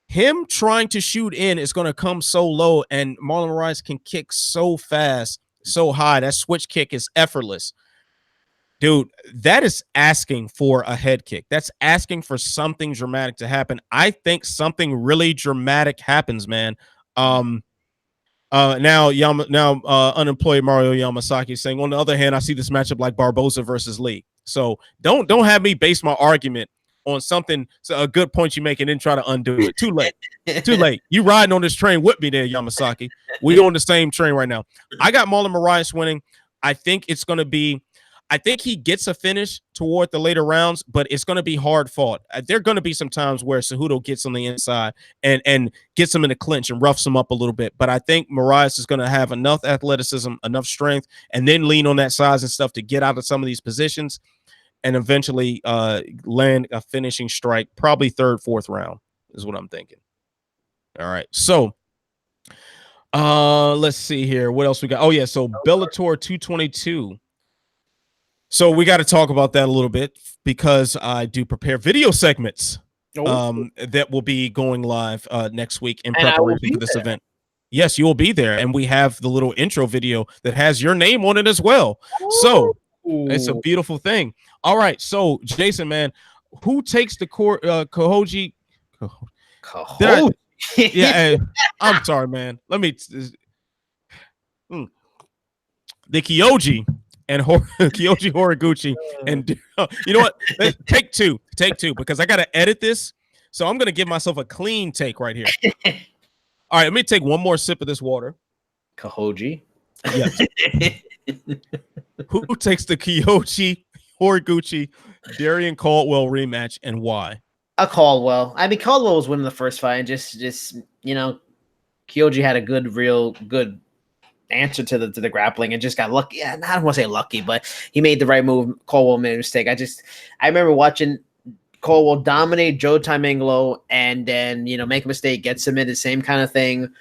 Him trying to shoot in is going to come so low, and Marlon Moraes can kick so fast, so high. That switch kick is effortless. Dude, that is asking for a head kick. That's asking for something dramatic to happen. I think something really dramatic happens, man. Now unemployed Mario Yamasaki is saying, on the other hand, I see this matchup like Barboza versus Lee. So don't have me base my argument on something, a good point you make, and then try to undo it. Too late. Too late. You riding on this train with me there, Yamasaki. We on the same train right now. I got Marlon Moraes winning. I think he gets a finish toward the later rounds, but it's going to be hard fought. There are going to be some times where Cejudo gets on the inside and gets him in a clinch and roughs him up a little bit. But I think Moraes is going to have enough athleticism, enough strength, and then lean on that size and stuff to get out of some of these positions and eventually land a finishing strike, probably third, fourth round is what I'm thinking. All right. So let's see here. What else we got? Oh, yeah. So Bellator 222. So we got to talk about that a little bit because I do prepare video segments that will be going live next week in preparation for this event. Yes, you will be there. And we have the little intro video that has your name on it as well. So it's a beautiful thing. All right. So, Jason, man, who takes the Kohoji? Yeah, I'm sorry, man. Let me. The Kyoji and Kyoji Horiguchi. And you know what? Take two, because I got to edit this. So I'm going to give myself a clean take right here. All right, let me take one more sip of this water. Kohoji. Yes. Who takes the Kyoji Horiguchi Darian Caldwell rematch and why? Caldwell. I mean, Caldwell was winning the first fight, and just Kyoji had a real good answer to the grappling and just got lucky. Yeah, I don't want to say lucky, but he made the right move. Caldwell made a mistake. I remember watching Caldwell dominate Joe Taimanglo and then make a mistake, get submitted, same kind of thing.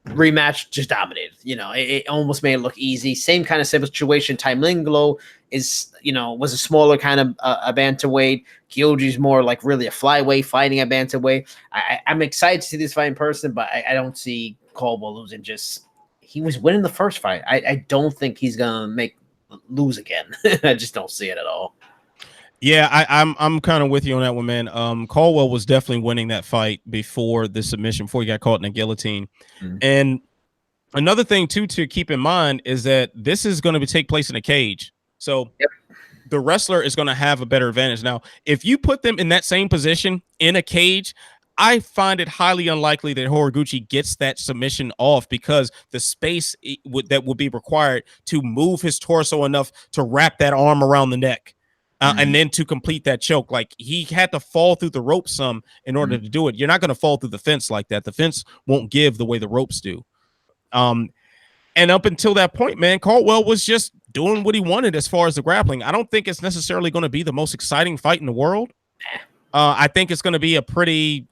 Rematch, just dominated. It almost made it look easy. Same kind of situation. Taimanglo was a smaller kind of a bantamweight. Kyoji's more like really a flyweight, fighting a bantamweight. I'm excited to see this fight in person, but I don't see Caldwell losing. He was winning the first fight. I don't think he's gonna lose again. I just don't see it at all. Yeah, I'm kind of with you on that one, man. Caldwell was definitely winning that fight before the submission, before he got caught in a guillotine. Mm-hmm. And another thing too to keep in mind is that this is going to take place in a cage. So the wrestler is going to have a better advantage. Now, if you put them in that same position in a cage, I find it highly unlikely that Horiguchi gets that submission off because the space that would be required to move his torso enough to wrap that arm around the neck. And then to complete that choke, like he had to fall through the rope some in order to do it. You're not going to fall through the fence like that. The fence won't give the way the ropes do. And up until that point, man, Caldwell was just doing what he wanted as far as the grappling. I don't think it's necessarily going to be the most exciting fight in the world. I think it's going to be a pretty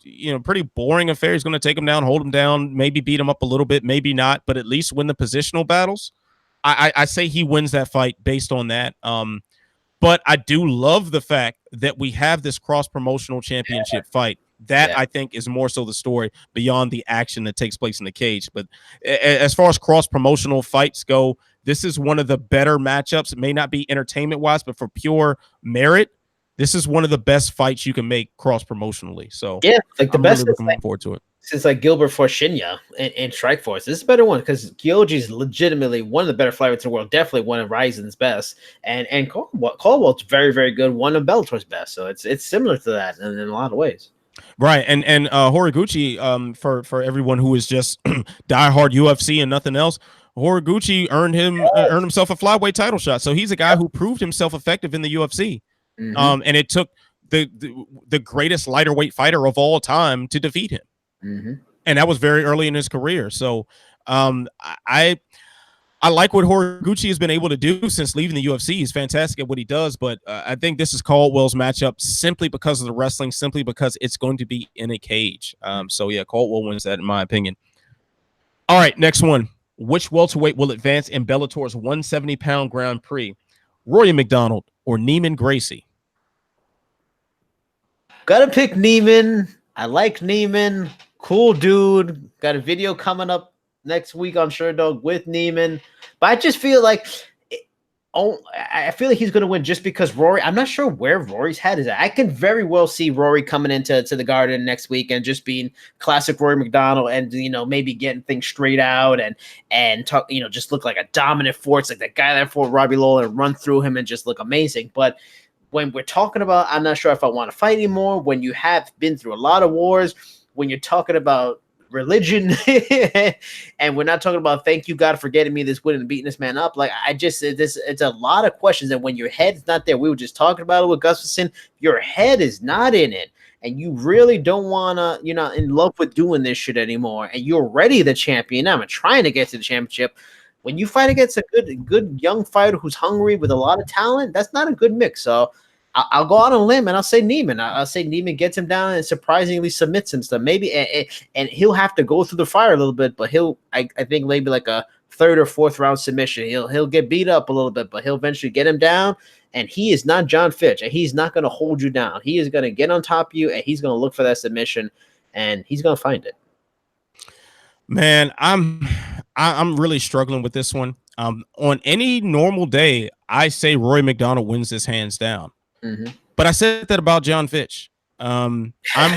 boring affair. He's going to take him down, hold him down, maybe beat him up a little bit, maybe not, but at least win the positional battles. I say he wins that fight based on that. But I do love the fact that we have this cross-promotional championship fight. That I think is more so the story beyond the action that takes place in the cage. But as far as cross-promotional fights go, this is one of the better matchups. It may not be entertainment-wise, but for pure merit, this is one of the best fights you can make cross-promotionally. So like the best. Really looking forward to it. Since like Gilbert Forcinia in Strikeforce, this is a better one because Kyoji is legitimately one of the better flyweights in the world, definitely one of Ryzen's best, and Caldwell's very, very good, one of Bellator's best. So it's similar to that in a lot of ways. Right, and Horiguchi, for everyone who is just diehard UFC and nothing else, Horiguchi earned himself a flyweight title shot. So he's a guy who proved himself effective in the UFC. And it took the greatest lighter weight fighter of all time to defeat him. Mm-hmm. And that was very early in his career. So I like what Horiguchi has been able to do since leaving the UFC. He's fantastic at what he does, but I think this is Caldwell's matchup simply because of the wrestling, simply because it's going to be in a cage. So yeah, Caldwell wins that in my opinion. All right, next one. Which welterweight will advance in Bellator's 170-pound Grand Prix? Rory McDonald or Neiman Gracie? Gotta pick Neiman. I like Neiman. Cool dude. Got a video coming up next week on Sherdog with Neiman. But I just feel like I feel like he's going to win just because Rory, I'm not sure where Rory's head is at. I can very well see Rory coming into the Garden next week and just being classic Rory McDonald and, maybe getting things straight out and talk, just look like a dominant force, like that guy that fought Robbie Lawler and run through him and just look amazing. But when we're talking about, I'm not sure if I want to fight anymore, when you have been through a lot of wars, when you're talking about religion and we're not talking about thank you God for getting me this win and beating this man up, like it's a lot of questions, and when your head's not there, we were just talking about it with Gustafsson, your head is not in it and you really don't want to, you're not in love with doing this shit anymore and you're already the champion now and trying to get to the championship. When you fight against a good young fighter who's hungry with a lot of talent, that's not a good mix. So I'll go out on a limb and I'll say Neiman. I'll say Neiman gets him down and surprisingly submits him stuff. Maybe and he'll have to go through the fire a little bit, but I think maybe like a third or fourth round submission. He'll get beat up a little bit, but he'll eventually get him down. And he is not John Fitch, and he's not going to hold you down. He is going to get on top of you, and he's going to look for that submission, and he's going to find it. Man, I'm really struggling with this one. On any normal day, I say Rory McDonald wins this hands down. Mm-hmm. But I said that about John Fitch. I'm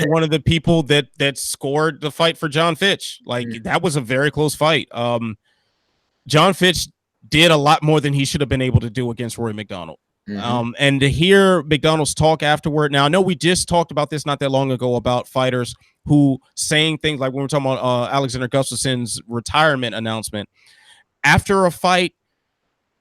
one of the people that scored the fight for John Fitch. Like that was a very close fight. John Fitch did a lot more than he should have been able to do against Rory McDonald. Mm-hmm. And to hear McDonald's talk afterward. Now I know we just talked about this not that long ago about fighters who saying things like when we're talking about Alexander Gustafsson's retirement announcement after a fight.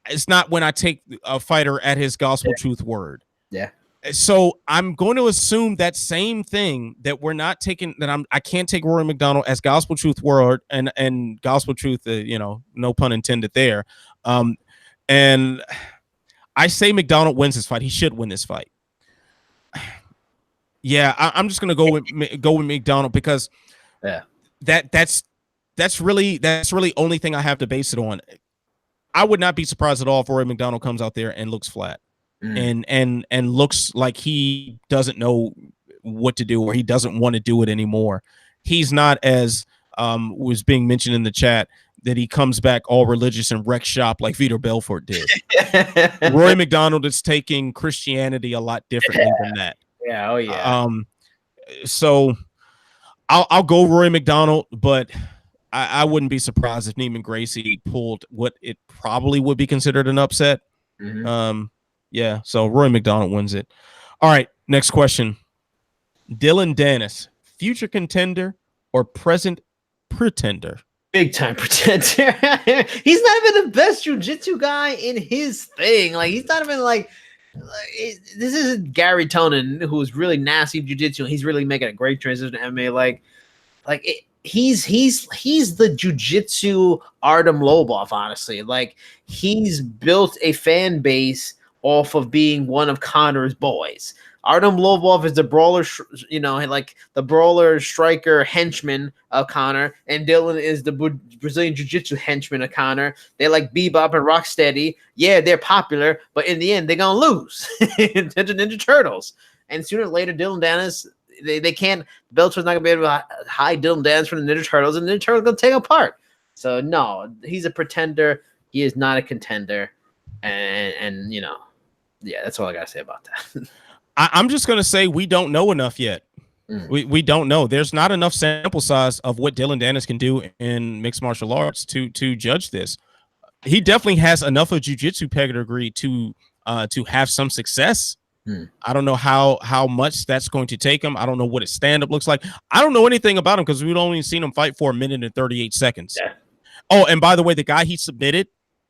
It's not when I take a fighter at his gospel truth word. Yeah. So I'm going to assume that same thing that we're not taking, that I can't take Rory McDonald as gospel truth word and gospel truth, no pun intended there. And I say McDonald wins this fight. He should win this fight. Yeah, I'm just going to go with McDonald because that's really only thing I have to base it on. I would not be surprised at all if Rory McDonald comes out there and looks flat. And looks like he doesn't know what to do or he doesn't want to do it anymore. He's not, as was being mentioned in the chat, that he comes back all religious and wreck shop like Vitor Belfort did. Rory McDonald is taking Christianity a lot differently than that. Yeah, oh yeah. So I'll go Rory McDonald, but I wouldn't be surprised if Neiman Gracie pulled what it probably would be considered an upset. Mm-hmm. Yeah, so Roy McDonald wins it. All right, next question. Dylan Dennis, future contender or present pretender? Big time pretender. He's not even the best jiu-jitsu guy in his thing. Like he's not even like this isn't Gary Tonin, who's really nasty jiu-jitsu. He's really making a great transition to MMA. He's the jiu-jitsu Artem Lobov, honestly. Like he's built a fan base off of being one of Conor's boys. Artem Lobov is the brawler, like the brawler striker henchman of Conor, and Dylan is the Brazilian jiu-jitsu henchman of Conor. They like Bebop and Rocksteady. Yeah, they're popular, but in the end, they're gonna lose to the Ninja Turtles. And sooner or later, Dylan Dennis, they can't. Bellator's not gonna be able to hide Dylan Dennis from the Ninja Turtles, and the Ninja Turtles are gonna take him apart. So no, he's a pretender. He is not a contender, and yeah, that's all I gotta say about that. I'm just going to say we don't know enough yet. We don't know. There's not enough sample size of what Dylan Dennis can do in mixed martial arts to judge this. He definitely has enough of jiu-jitsu pedigree to have some success. I don't know how much that's going to take him. I don't know what his stand-up looks like. I don't know anything about him because we've only seen him fight for 1 minute and 38 seconds. Yeah. Oh, and by the way, the guy he submitted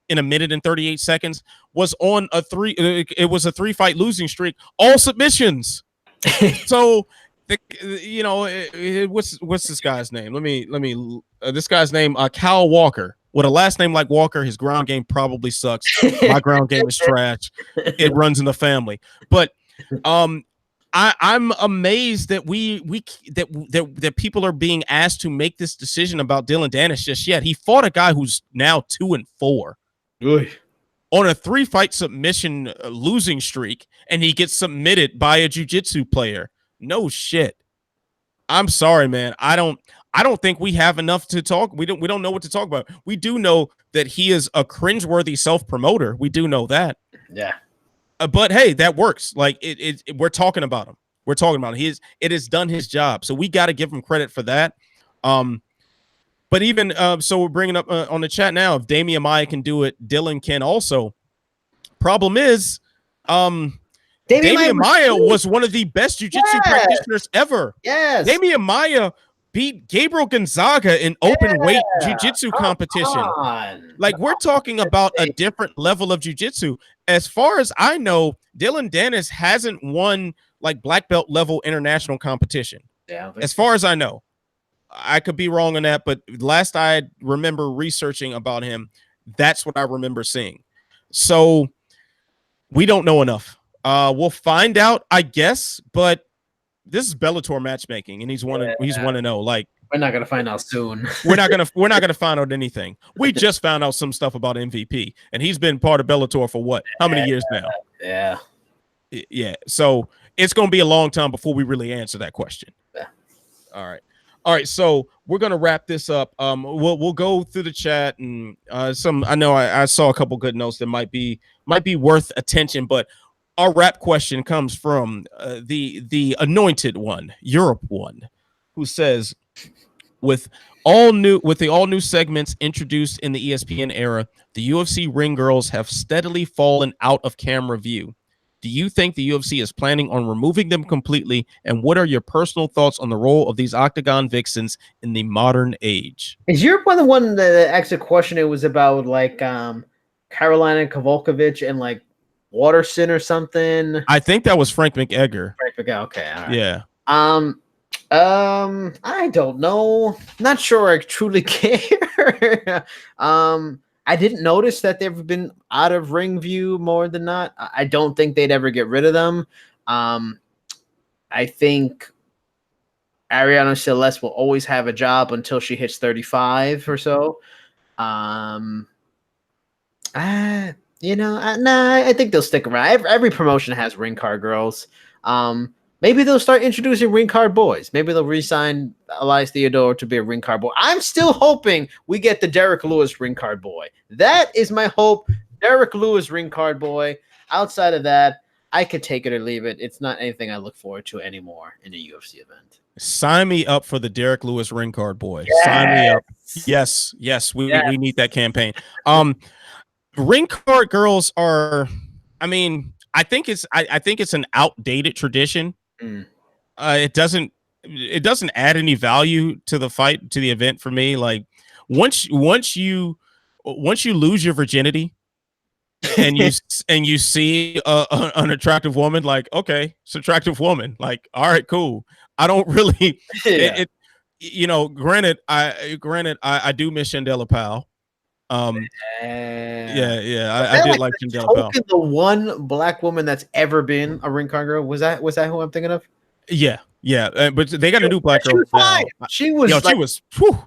in 1 minute and 38 seconds was on a 3-fight losing streak, all submissions. So what's this guy's name? This guy's name Cal Walker. With a last name like Walker, his ground game probably sucks. My ground game is trash. It runs in the family. But I'm amazed that that people are being asked to make this decision about Dylan Dennis just yet. He fought a guy who's now 2-4 on a 3-fight submission losing streak, and he gets submitted by a jiu-jitsu player. No shit. I'm sorry, man. I don't think we have enough to talk. We don't know what to talk about. We do know that he is a cringeworthy self-promoter. We do know that. Yeah. But hey, that works. Like we're talking about him. We're talking about him. It has done his job. So we got to give him credit for that. But even so, we're bringing up on the chat now. If Damian Maia can do it, Dylan can also. Problem is, Damian Maia was one of the best jiu-jitsu practitioners ever. Yes. Damian Maia beat Gabriel Gonzaga in open weight jiu-jitsu competition. Like, we're talking about a different level of jiu-jitsu. As far as I know, Dylan Dennis hasn't won like black belt level international competition. Yeah. As far as I know. I could be wrong on that, but last I remember researching about him, that's what I remember seeing. So we don't know enough. We'll find out, I guess, but this is Bellator matchmaking, and he's 1-0. Like, we're not gonna find out soon. we're not gonna find out anything. We just found out some stuff about MVP, and he's been part of Bellator for what? How many years now? Yeah. Yeah. So it's gonna be a long time before we really answer that question. Yeah. All right. So we're gonna wrap this up. We'll go through the chat and some. I know I saw a couple good notes that might be worth attention, but our wrap question comes from the anointed one, Europe one, who says, with the all new segments introduced in the ESPN era, the UFC ring girls have steadily fallen out of camera view. Do you think the UFC is planning on removing them completely? And what are your personal thoughts on the role of these octagon vixens in the modern age? Is Europe the one that asked a question? It was about like Carolina Kowalkiewicz and like Waterson or something. I think that was Frank McEgger. Okay, all right. Yeah. I don't know. Not sure I truly care. I didn't notice that they've been out of ring view more than not. I don't think they'd ever get rid of them. I think Ariana Celeste will always have a job until she hits 35 or so. I think they'll stick around. Every promotion has ring card girls. Maybe they'll start introducing ring card boys. Maybe they'll re-sign Elias Theodore to be a ring card boy. I'm still hoping we get the Derek Lewis ring card boy. That is my hope. Derek Lewis ring card boy. Outside of that, I could take it or leave it. It's not anything I look forward to anymore in a UFC event. Sign me up for the Derek Lewis ring card boy. Yes. Sign me up. Yes. We need that campaign. Ring card girls are, I think it's an outdated tradition. It doesn't add any value to the fight, to the event for me. Like once you lose your virginity and you see an attractive woman, like, okay, it's an attractive woman. Like, all right, cool. I don't really granted I do miss Shandela Powell. I did like Shandela Powell. The one black woman that's ever been a ring card girl. Was that who I'm thinking of? Yeah. But they got a new black girl. She was. Whew.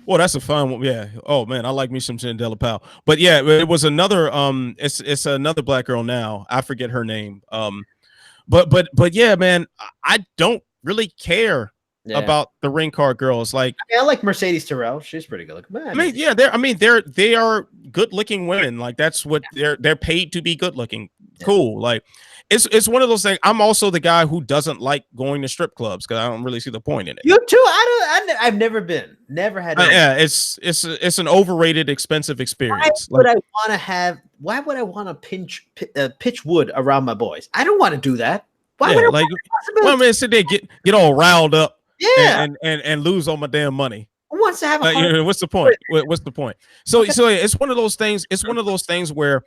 Well, that's a fun one. Yeah. Oh man, I like me some Shandela Powell. But yeah, it was another. It's another black girl now. I forget her name. But yeah, man, I don't really care about the ring card girls. Like, I like Mercedes Terrell. She's pretty good looking. They are good looking women. Like, that's what they're paid to be good looking. Cool. Like, it's one of those things. I'm also the guy who doesn't like going to strip clubs because I don't really see the point in it. You too. I've never been. Never had. It's an overrated, expensive experience. Why would I want to pitch wood around my boys? I don't want to do that. Why would I sit there get all riled up? Yeah, and lose all my damn money. Who wants to have what's the point? What's the point? So it's one of those things. It's one of those things where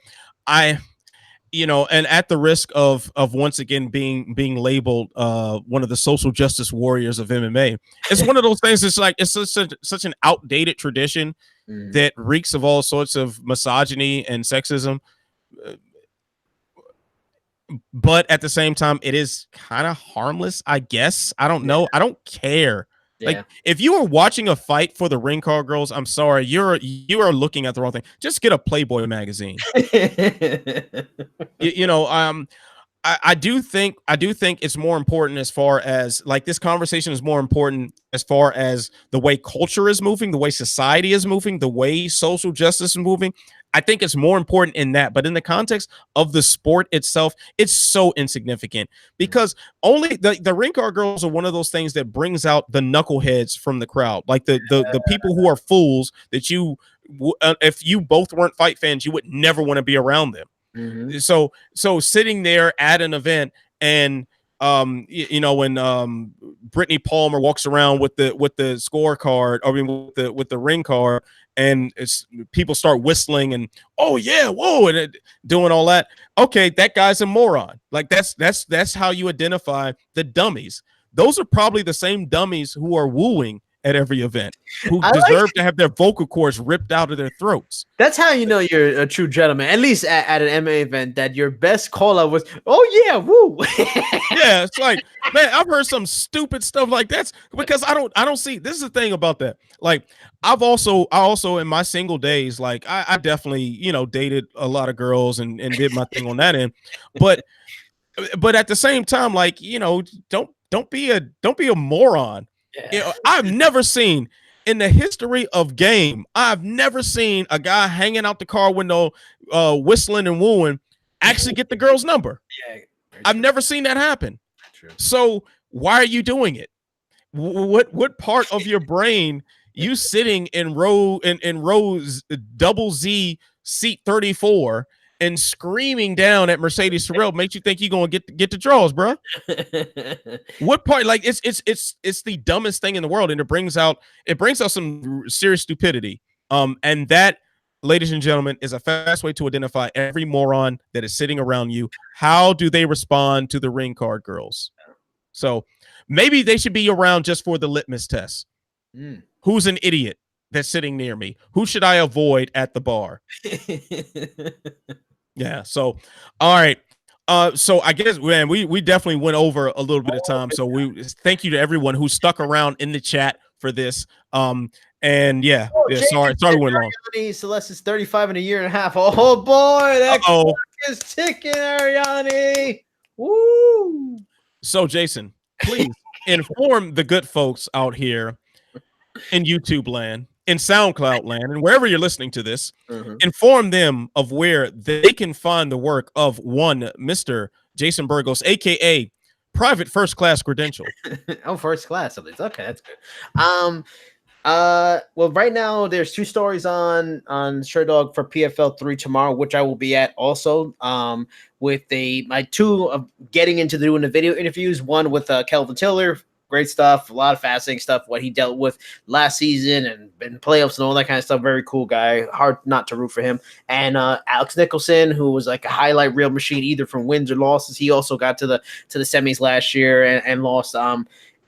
you know, and at the risk of once again being labeled one of the social justice warriors of MMA, it's one of those things. It's like it's such an outdated tradition that reeks of all sorts of misogyny and sexism. But at the same time, it is kind of harmless, I guess. I don't know. I don't care. Like, Yeah. if you are watching a fight for the ring card girls, I'm sorry, you are looking at the wrong thing. Just get a Playboy magazine. You know, I do think it's more important as far as like this conversation is more important as far as the way culture is moving, the way society is moving, the way social justice is moving. I think it's more important in that, but in the context of the sport itself, it's so insignificant because only the ring card girls are one of those things that brings out the knuckleheads from the crowd, like the people who are fools that if you both weren't fight fans, you would never want to be around them. So sitting there at an event and you know, when Brittany Palmer walks around with the scorecard, I mean with the ring card, and people start whistling and oh yeah, whoa, and doing all that. Okay, that guy's a moron. Like that's how you identify the dummies. Those are probably the same dummies who are wooing at every event, who deserve to have their vocal cords ripped out of their throats. That's how you know you're a true gentleman. At least at an MMA event, that your best call out was, "Oh yeah, woo!" Yeah, it's like, man, I've heard some stupid stuff like that because I don't see. This is the thing about that. Like, I also in my single days, like I definitely, you know, dated a lot of girls and did my thing on that end, but at the same time, like, you know, don't be a moron. Yeah. You know, I've never seen in the history of game, I've never seen a guy hanging out the car window, whistling and wooing, actually get the girl's number. Yeah, I've never seen that happen. true. So why are you doing it? What part of your brain, you sitting in rows double Z seat 34 and screaming down at Mercedes Sorrell makes you think you're gonna get the draws, bro? What part? Like it's the dumbest thing in the world, and it brings out some serious stupidity. And that, ladies and gentlemen, is a fast way to identify every moron that is sitting around you. How do they respond to the ring card girls? So maybe they should be around just for the litmus test. Who's an idiot that's sitting near me? Who should I avoid at the bar? Yeah. So, all right. So I guess, man, we definitely went over a little bit of time. So we thank you to everyone who stuck around in the chat for this. And yeah, sorry we went long. Celeste is 35 in a year and a half. Oh boy, that clock is ticking, Ariane. Woo! So Jason, please inform the good folks out here in YouTube land, in SoundCloud land, and wherever you're listening to this, inform them of where they can find the work of one Mr. Jason Burgos, aka Private First Class Credential. Oh, first class at least. Okay, that's good. Well, right now there's 2 stories on Sherdog for PFL 3 tomorrow, which I will be at also. With my 2 of getting into doing the video interviews. One with Kelvin Tiller. Great stuff, a lot of fascinating stuff, what he dealt with last season and playoffs and all that kind of stuff. Very cool guy, hard not to root for him. And Alex Nicholson, who was like a highlight reel machine, either from wins or losses. He also got to the semis last year and lost.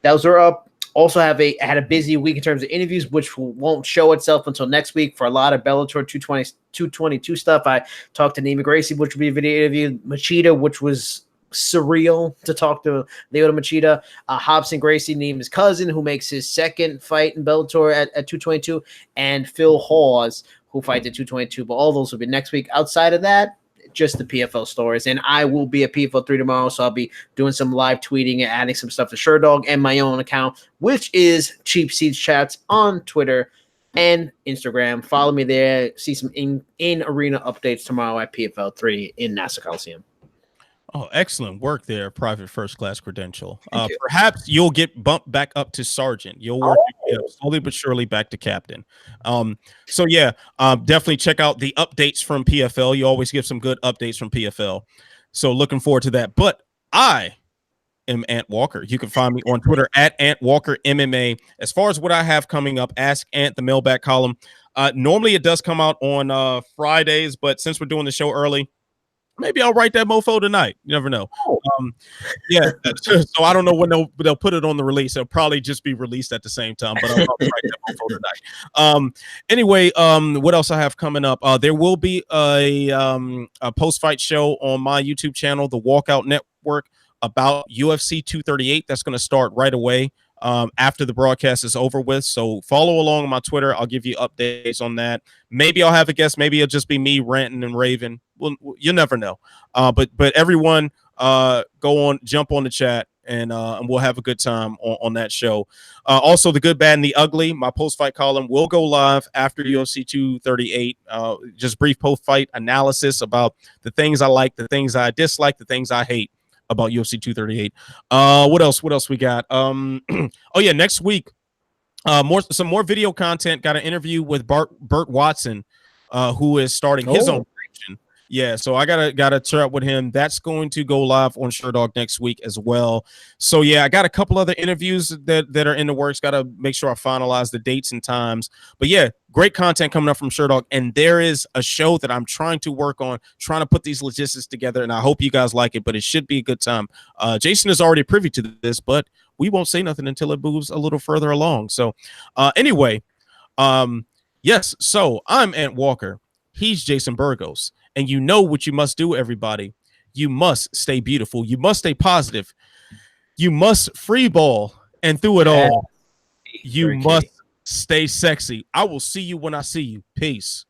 Those are up. Also had a busy week in terms of interviews, which won't show itself until next week for a lot of Bellator 222 stuff. I talked to Nima Gracie, which will be a video interview. Machida, which was surreal to talk to Lyoto Machida. Hobson Gracie, Nima's cousin, who makes his second fight in Bellator at 222, and Phil Hawes, who fights at 222. But all those will be next week. Outside of that, just the PFL stories. And I will be at PFL 3 tomorrow, so I'll be doing some live tweeting and adding some stuff to Sherdog and my own account, which is Cheap Seats Chats on Twitter and Instagram. Follow me there. See some in-arena updates tomorrow at PFL 3 in Nassau Coliseum. Oh, excellent work there, Private First Class Credential. Perhaps you'll get bumped back up to sergeant. You'll work slowly but surely back to captain. So yeah, definitely check out the updates from PFL. You always give some good updates from PFL. So looking forward to that. But I am Ant Walker. You can find me on Twitter at Ant Walker MMA. As far as what I have coming up, Ask Ant, the mailbag column. Normally it does come out on Fridays, but since we're doing the show early, maybe I'll write that mofo tonight. You never know. Oh. Yeah. So I don't know when they'll put it on the release. It'll probably just be released at the same time, but I'll write that mofo tonight. Anyway, what else I have coming up? There will be a post-fight show on my YouTube channel, the Walkout Network, about UFC 238. That's going to start right away after the broadcast is over with. So follow along on my Twitter. I'll give you updates on that. Maybe I'll have a guest. Maybe it'll just be me ranting and raving. Well, you never know. But everyone, jump on the chat, and we'll have a good time on that show. Also, the good, bad, and the ugly. My post-fight column will go live after UFC 238. Just brief post-fight analysis about the things I like, the things I dislike, the things I hate about UFC 238. What else we got? Oh yeah, next week, some more video content. Got an interview with Burt Watson, who is starting his own production. Yeah, so I gotta chat with him. That's going to go live on Sherdog next week as well. So yeah, I got a couple other interviews that are in the works. Got to make sure I finalize the dates and times. But yeah, great content coming up from Sherdog, and there is a show that I'm trying to work on, trying to put these logistics together, and I hope you guys like it. But it should be a good time. Jason is already privy to this, but we won't say nothing until it moves a little further along. So anyway, yes. So I'm Ant Walker. He's Jason Burgos. And you know what you must do, everybody. You must stay beautiful. You must stay positive. You must free ball. And through it all, you must stay sexy. I will see you when I see you. Peace.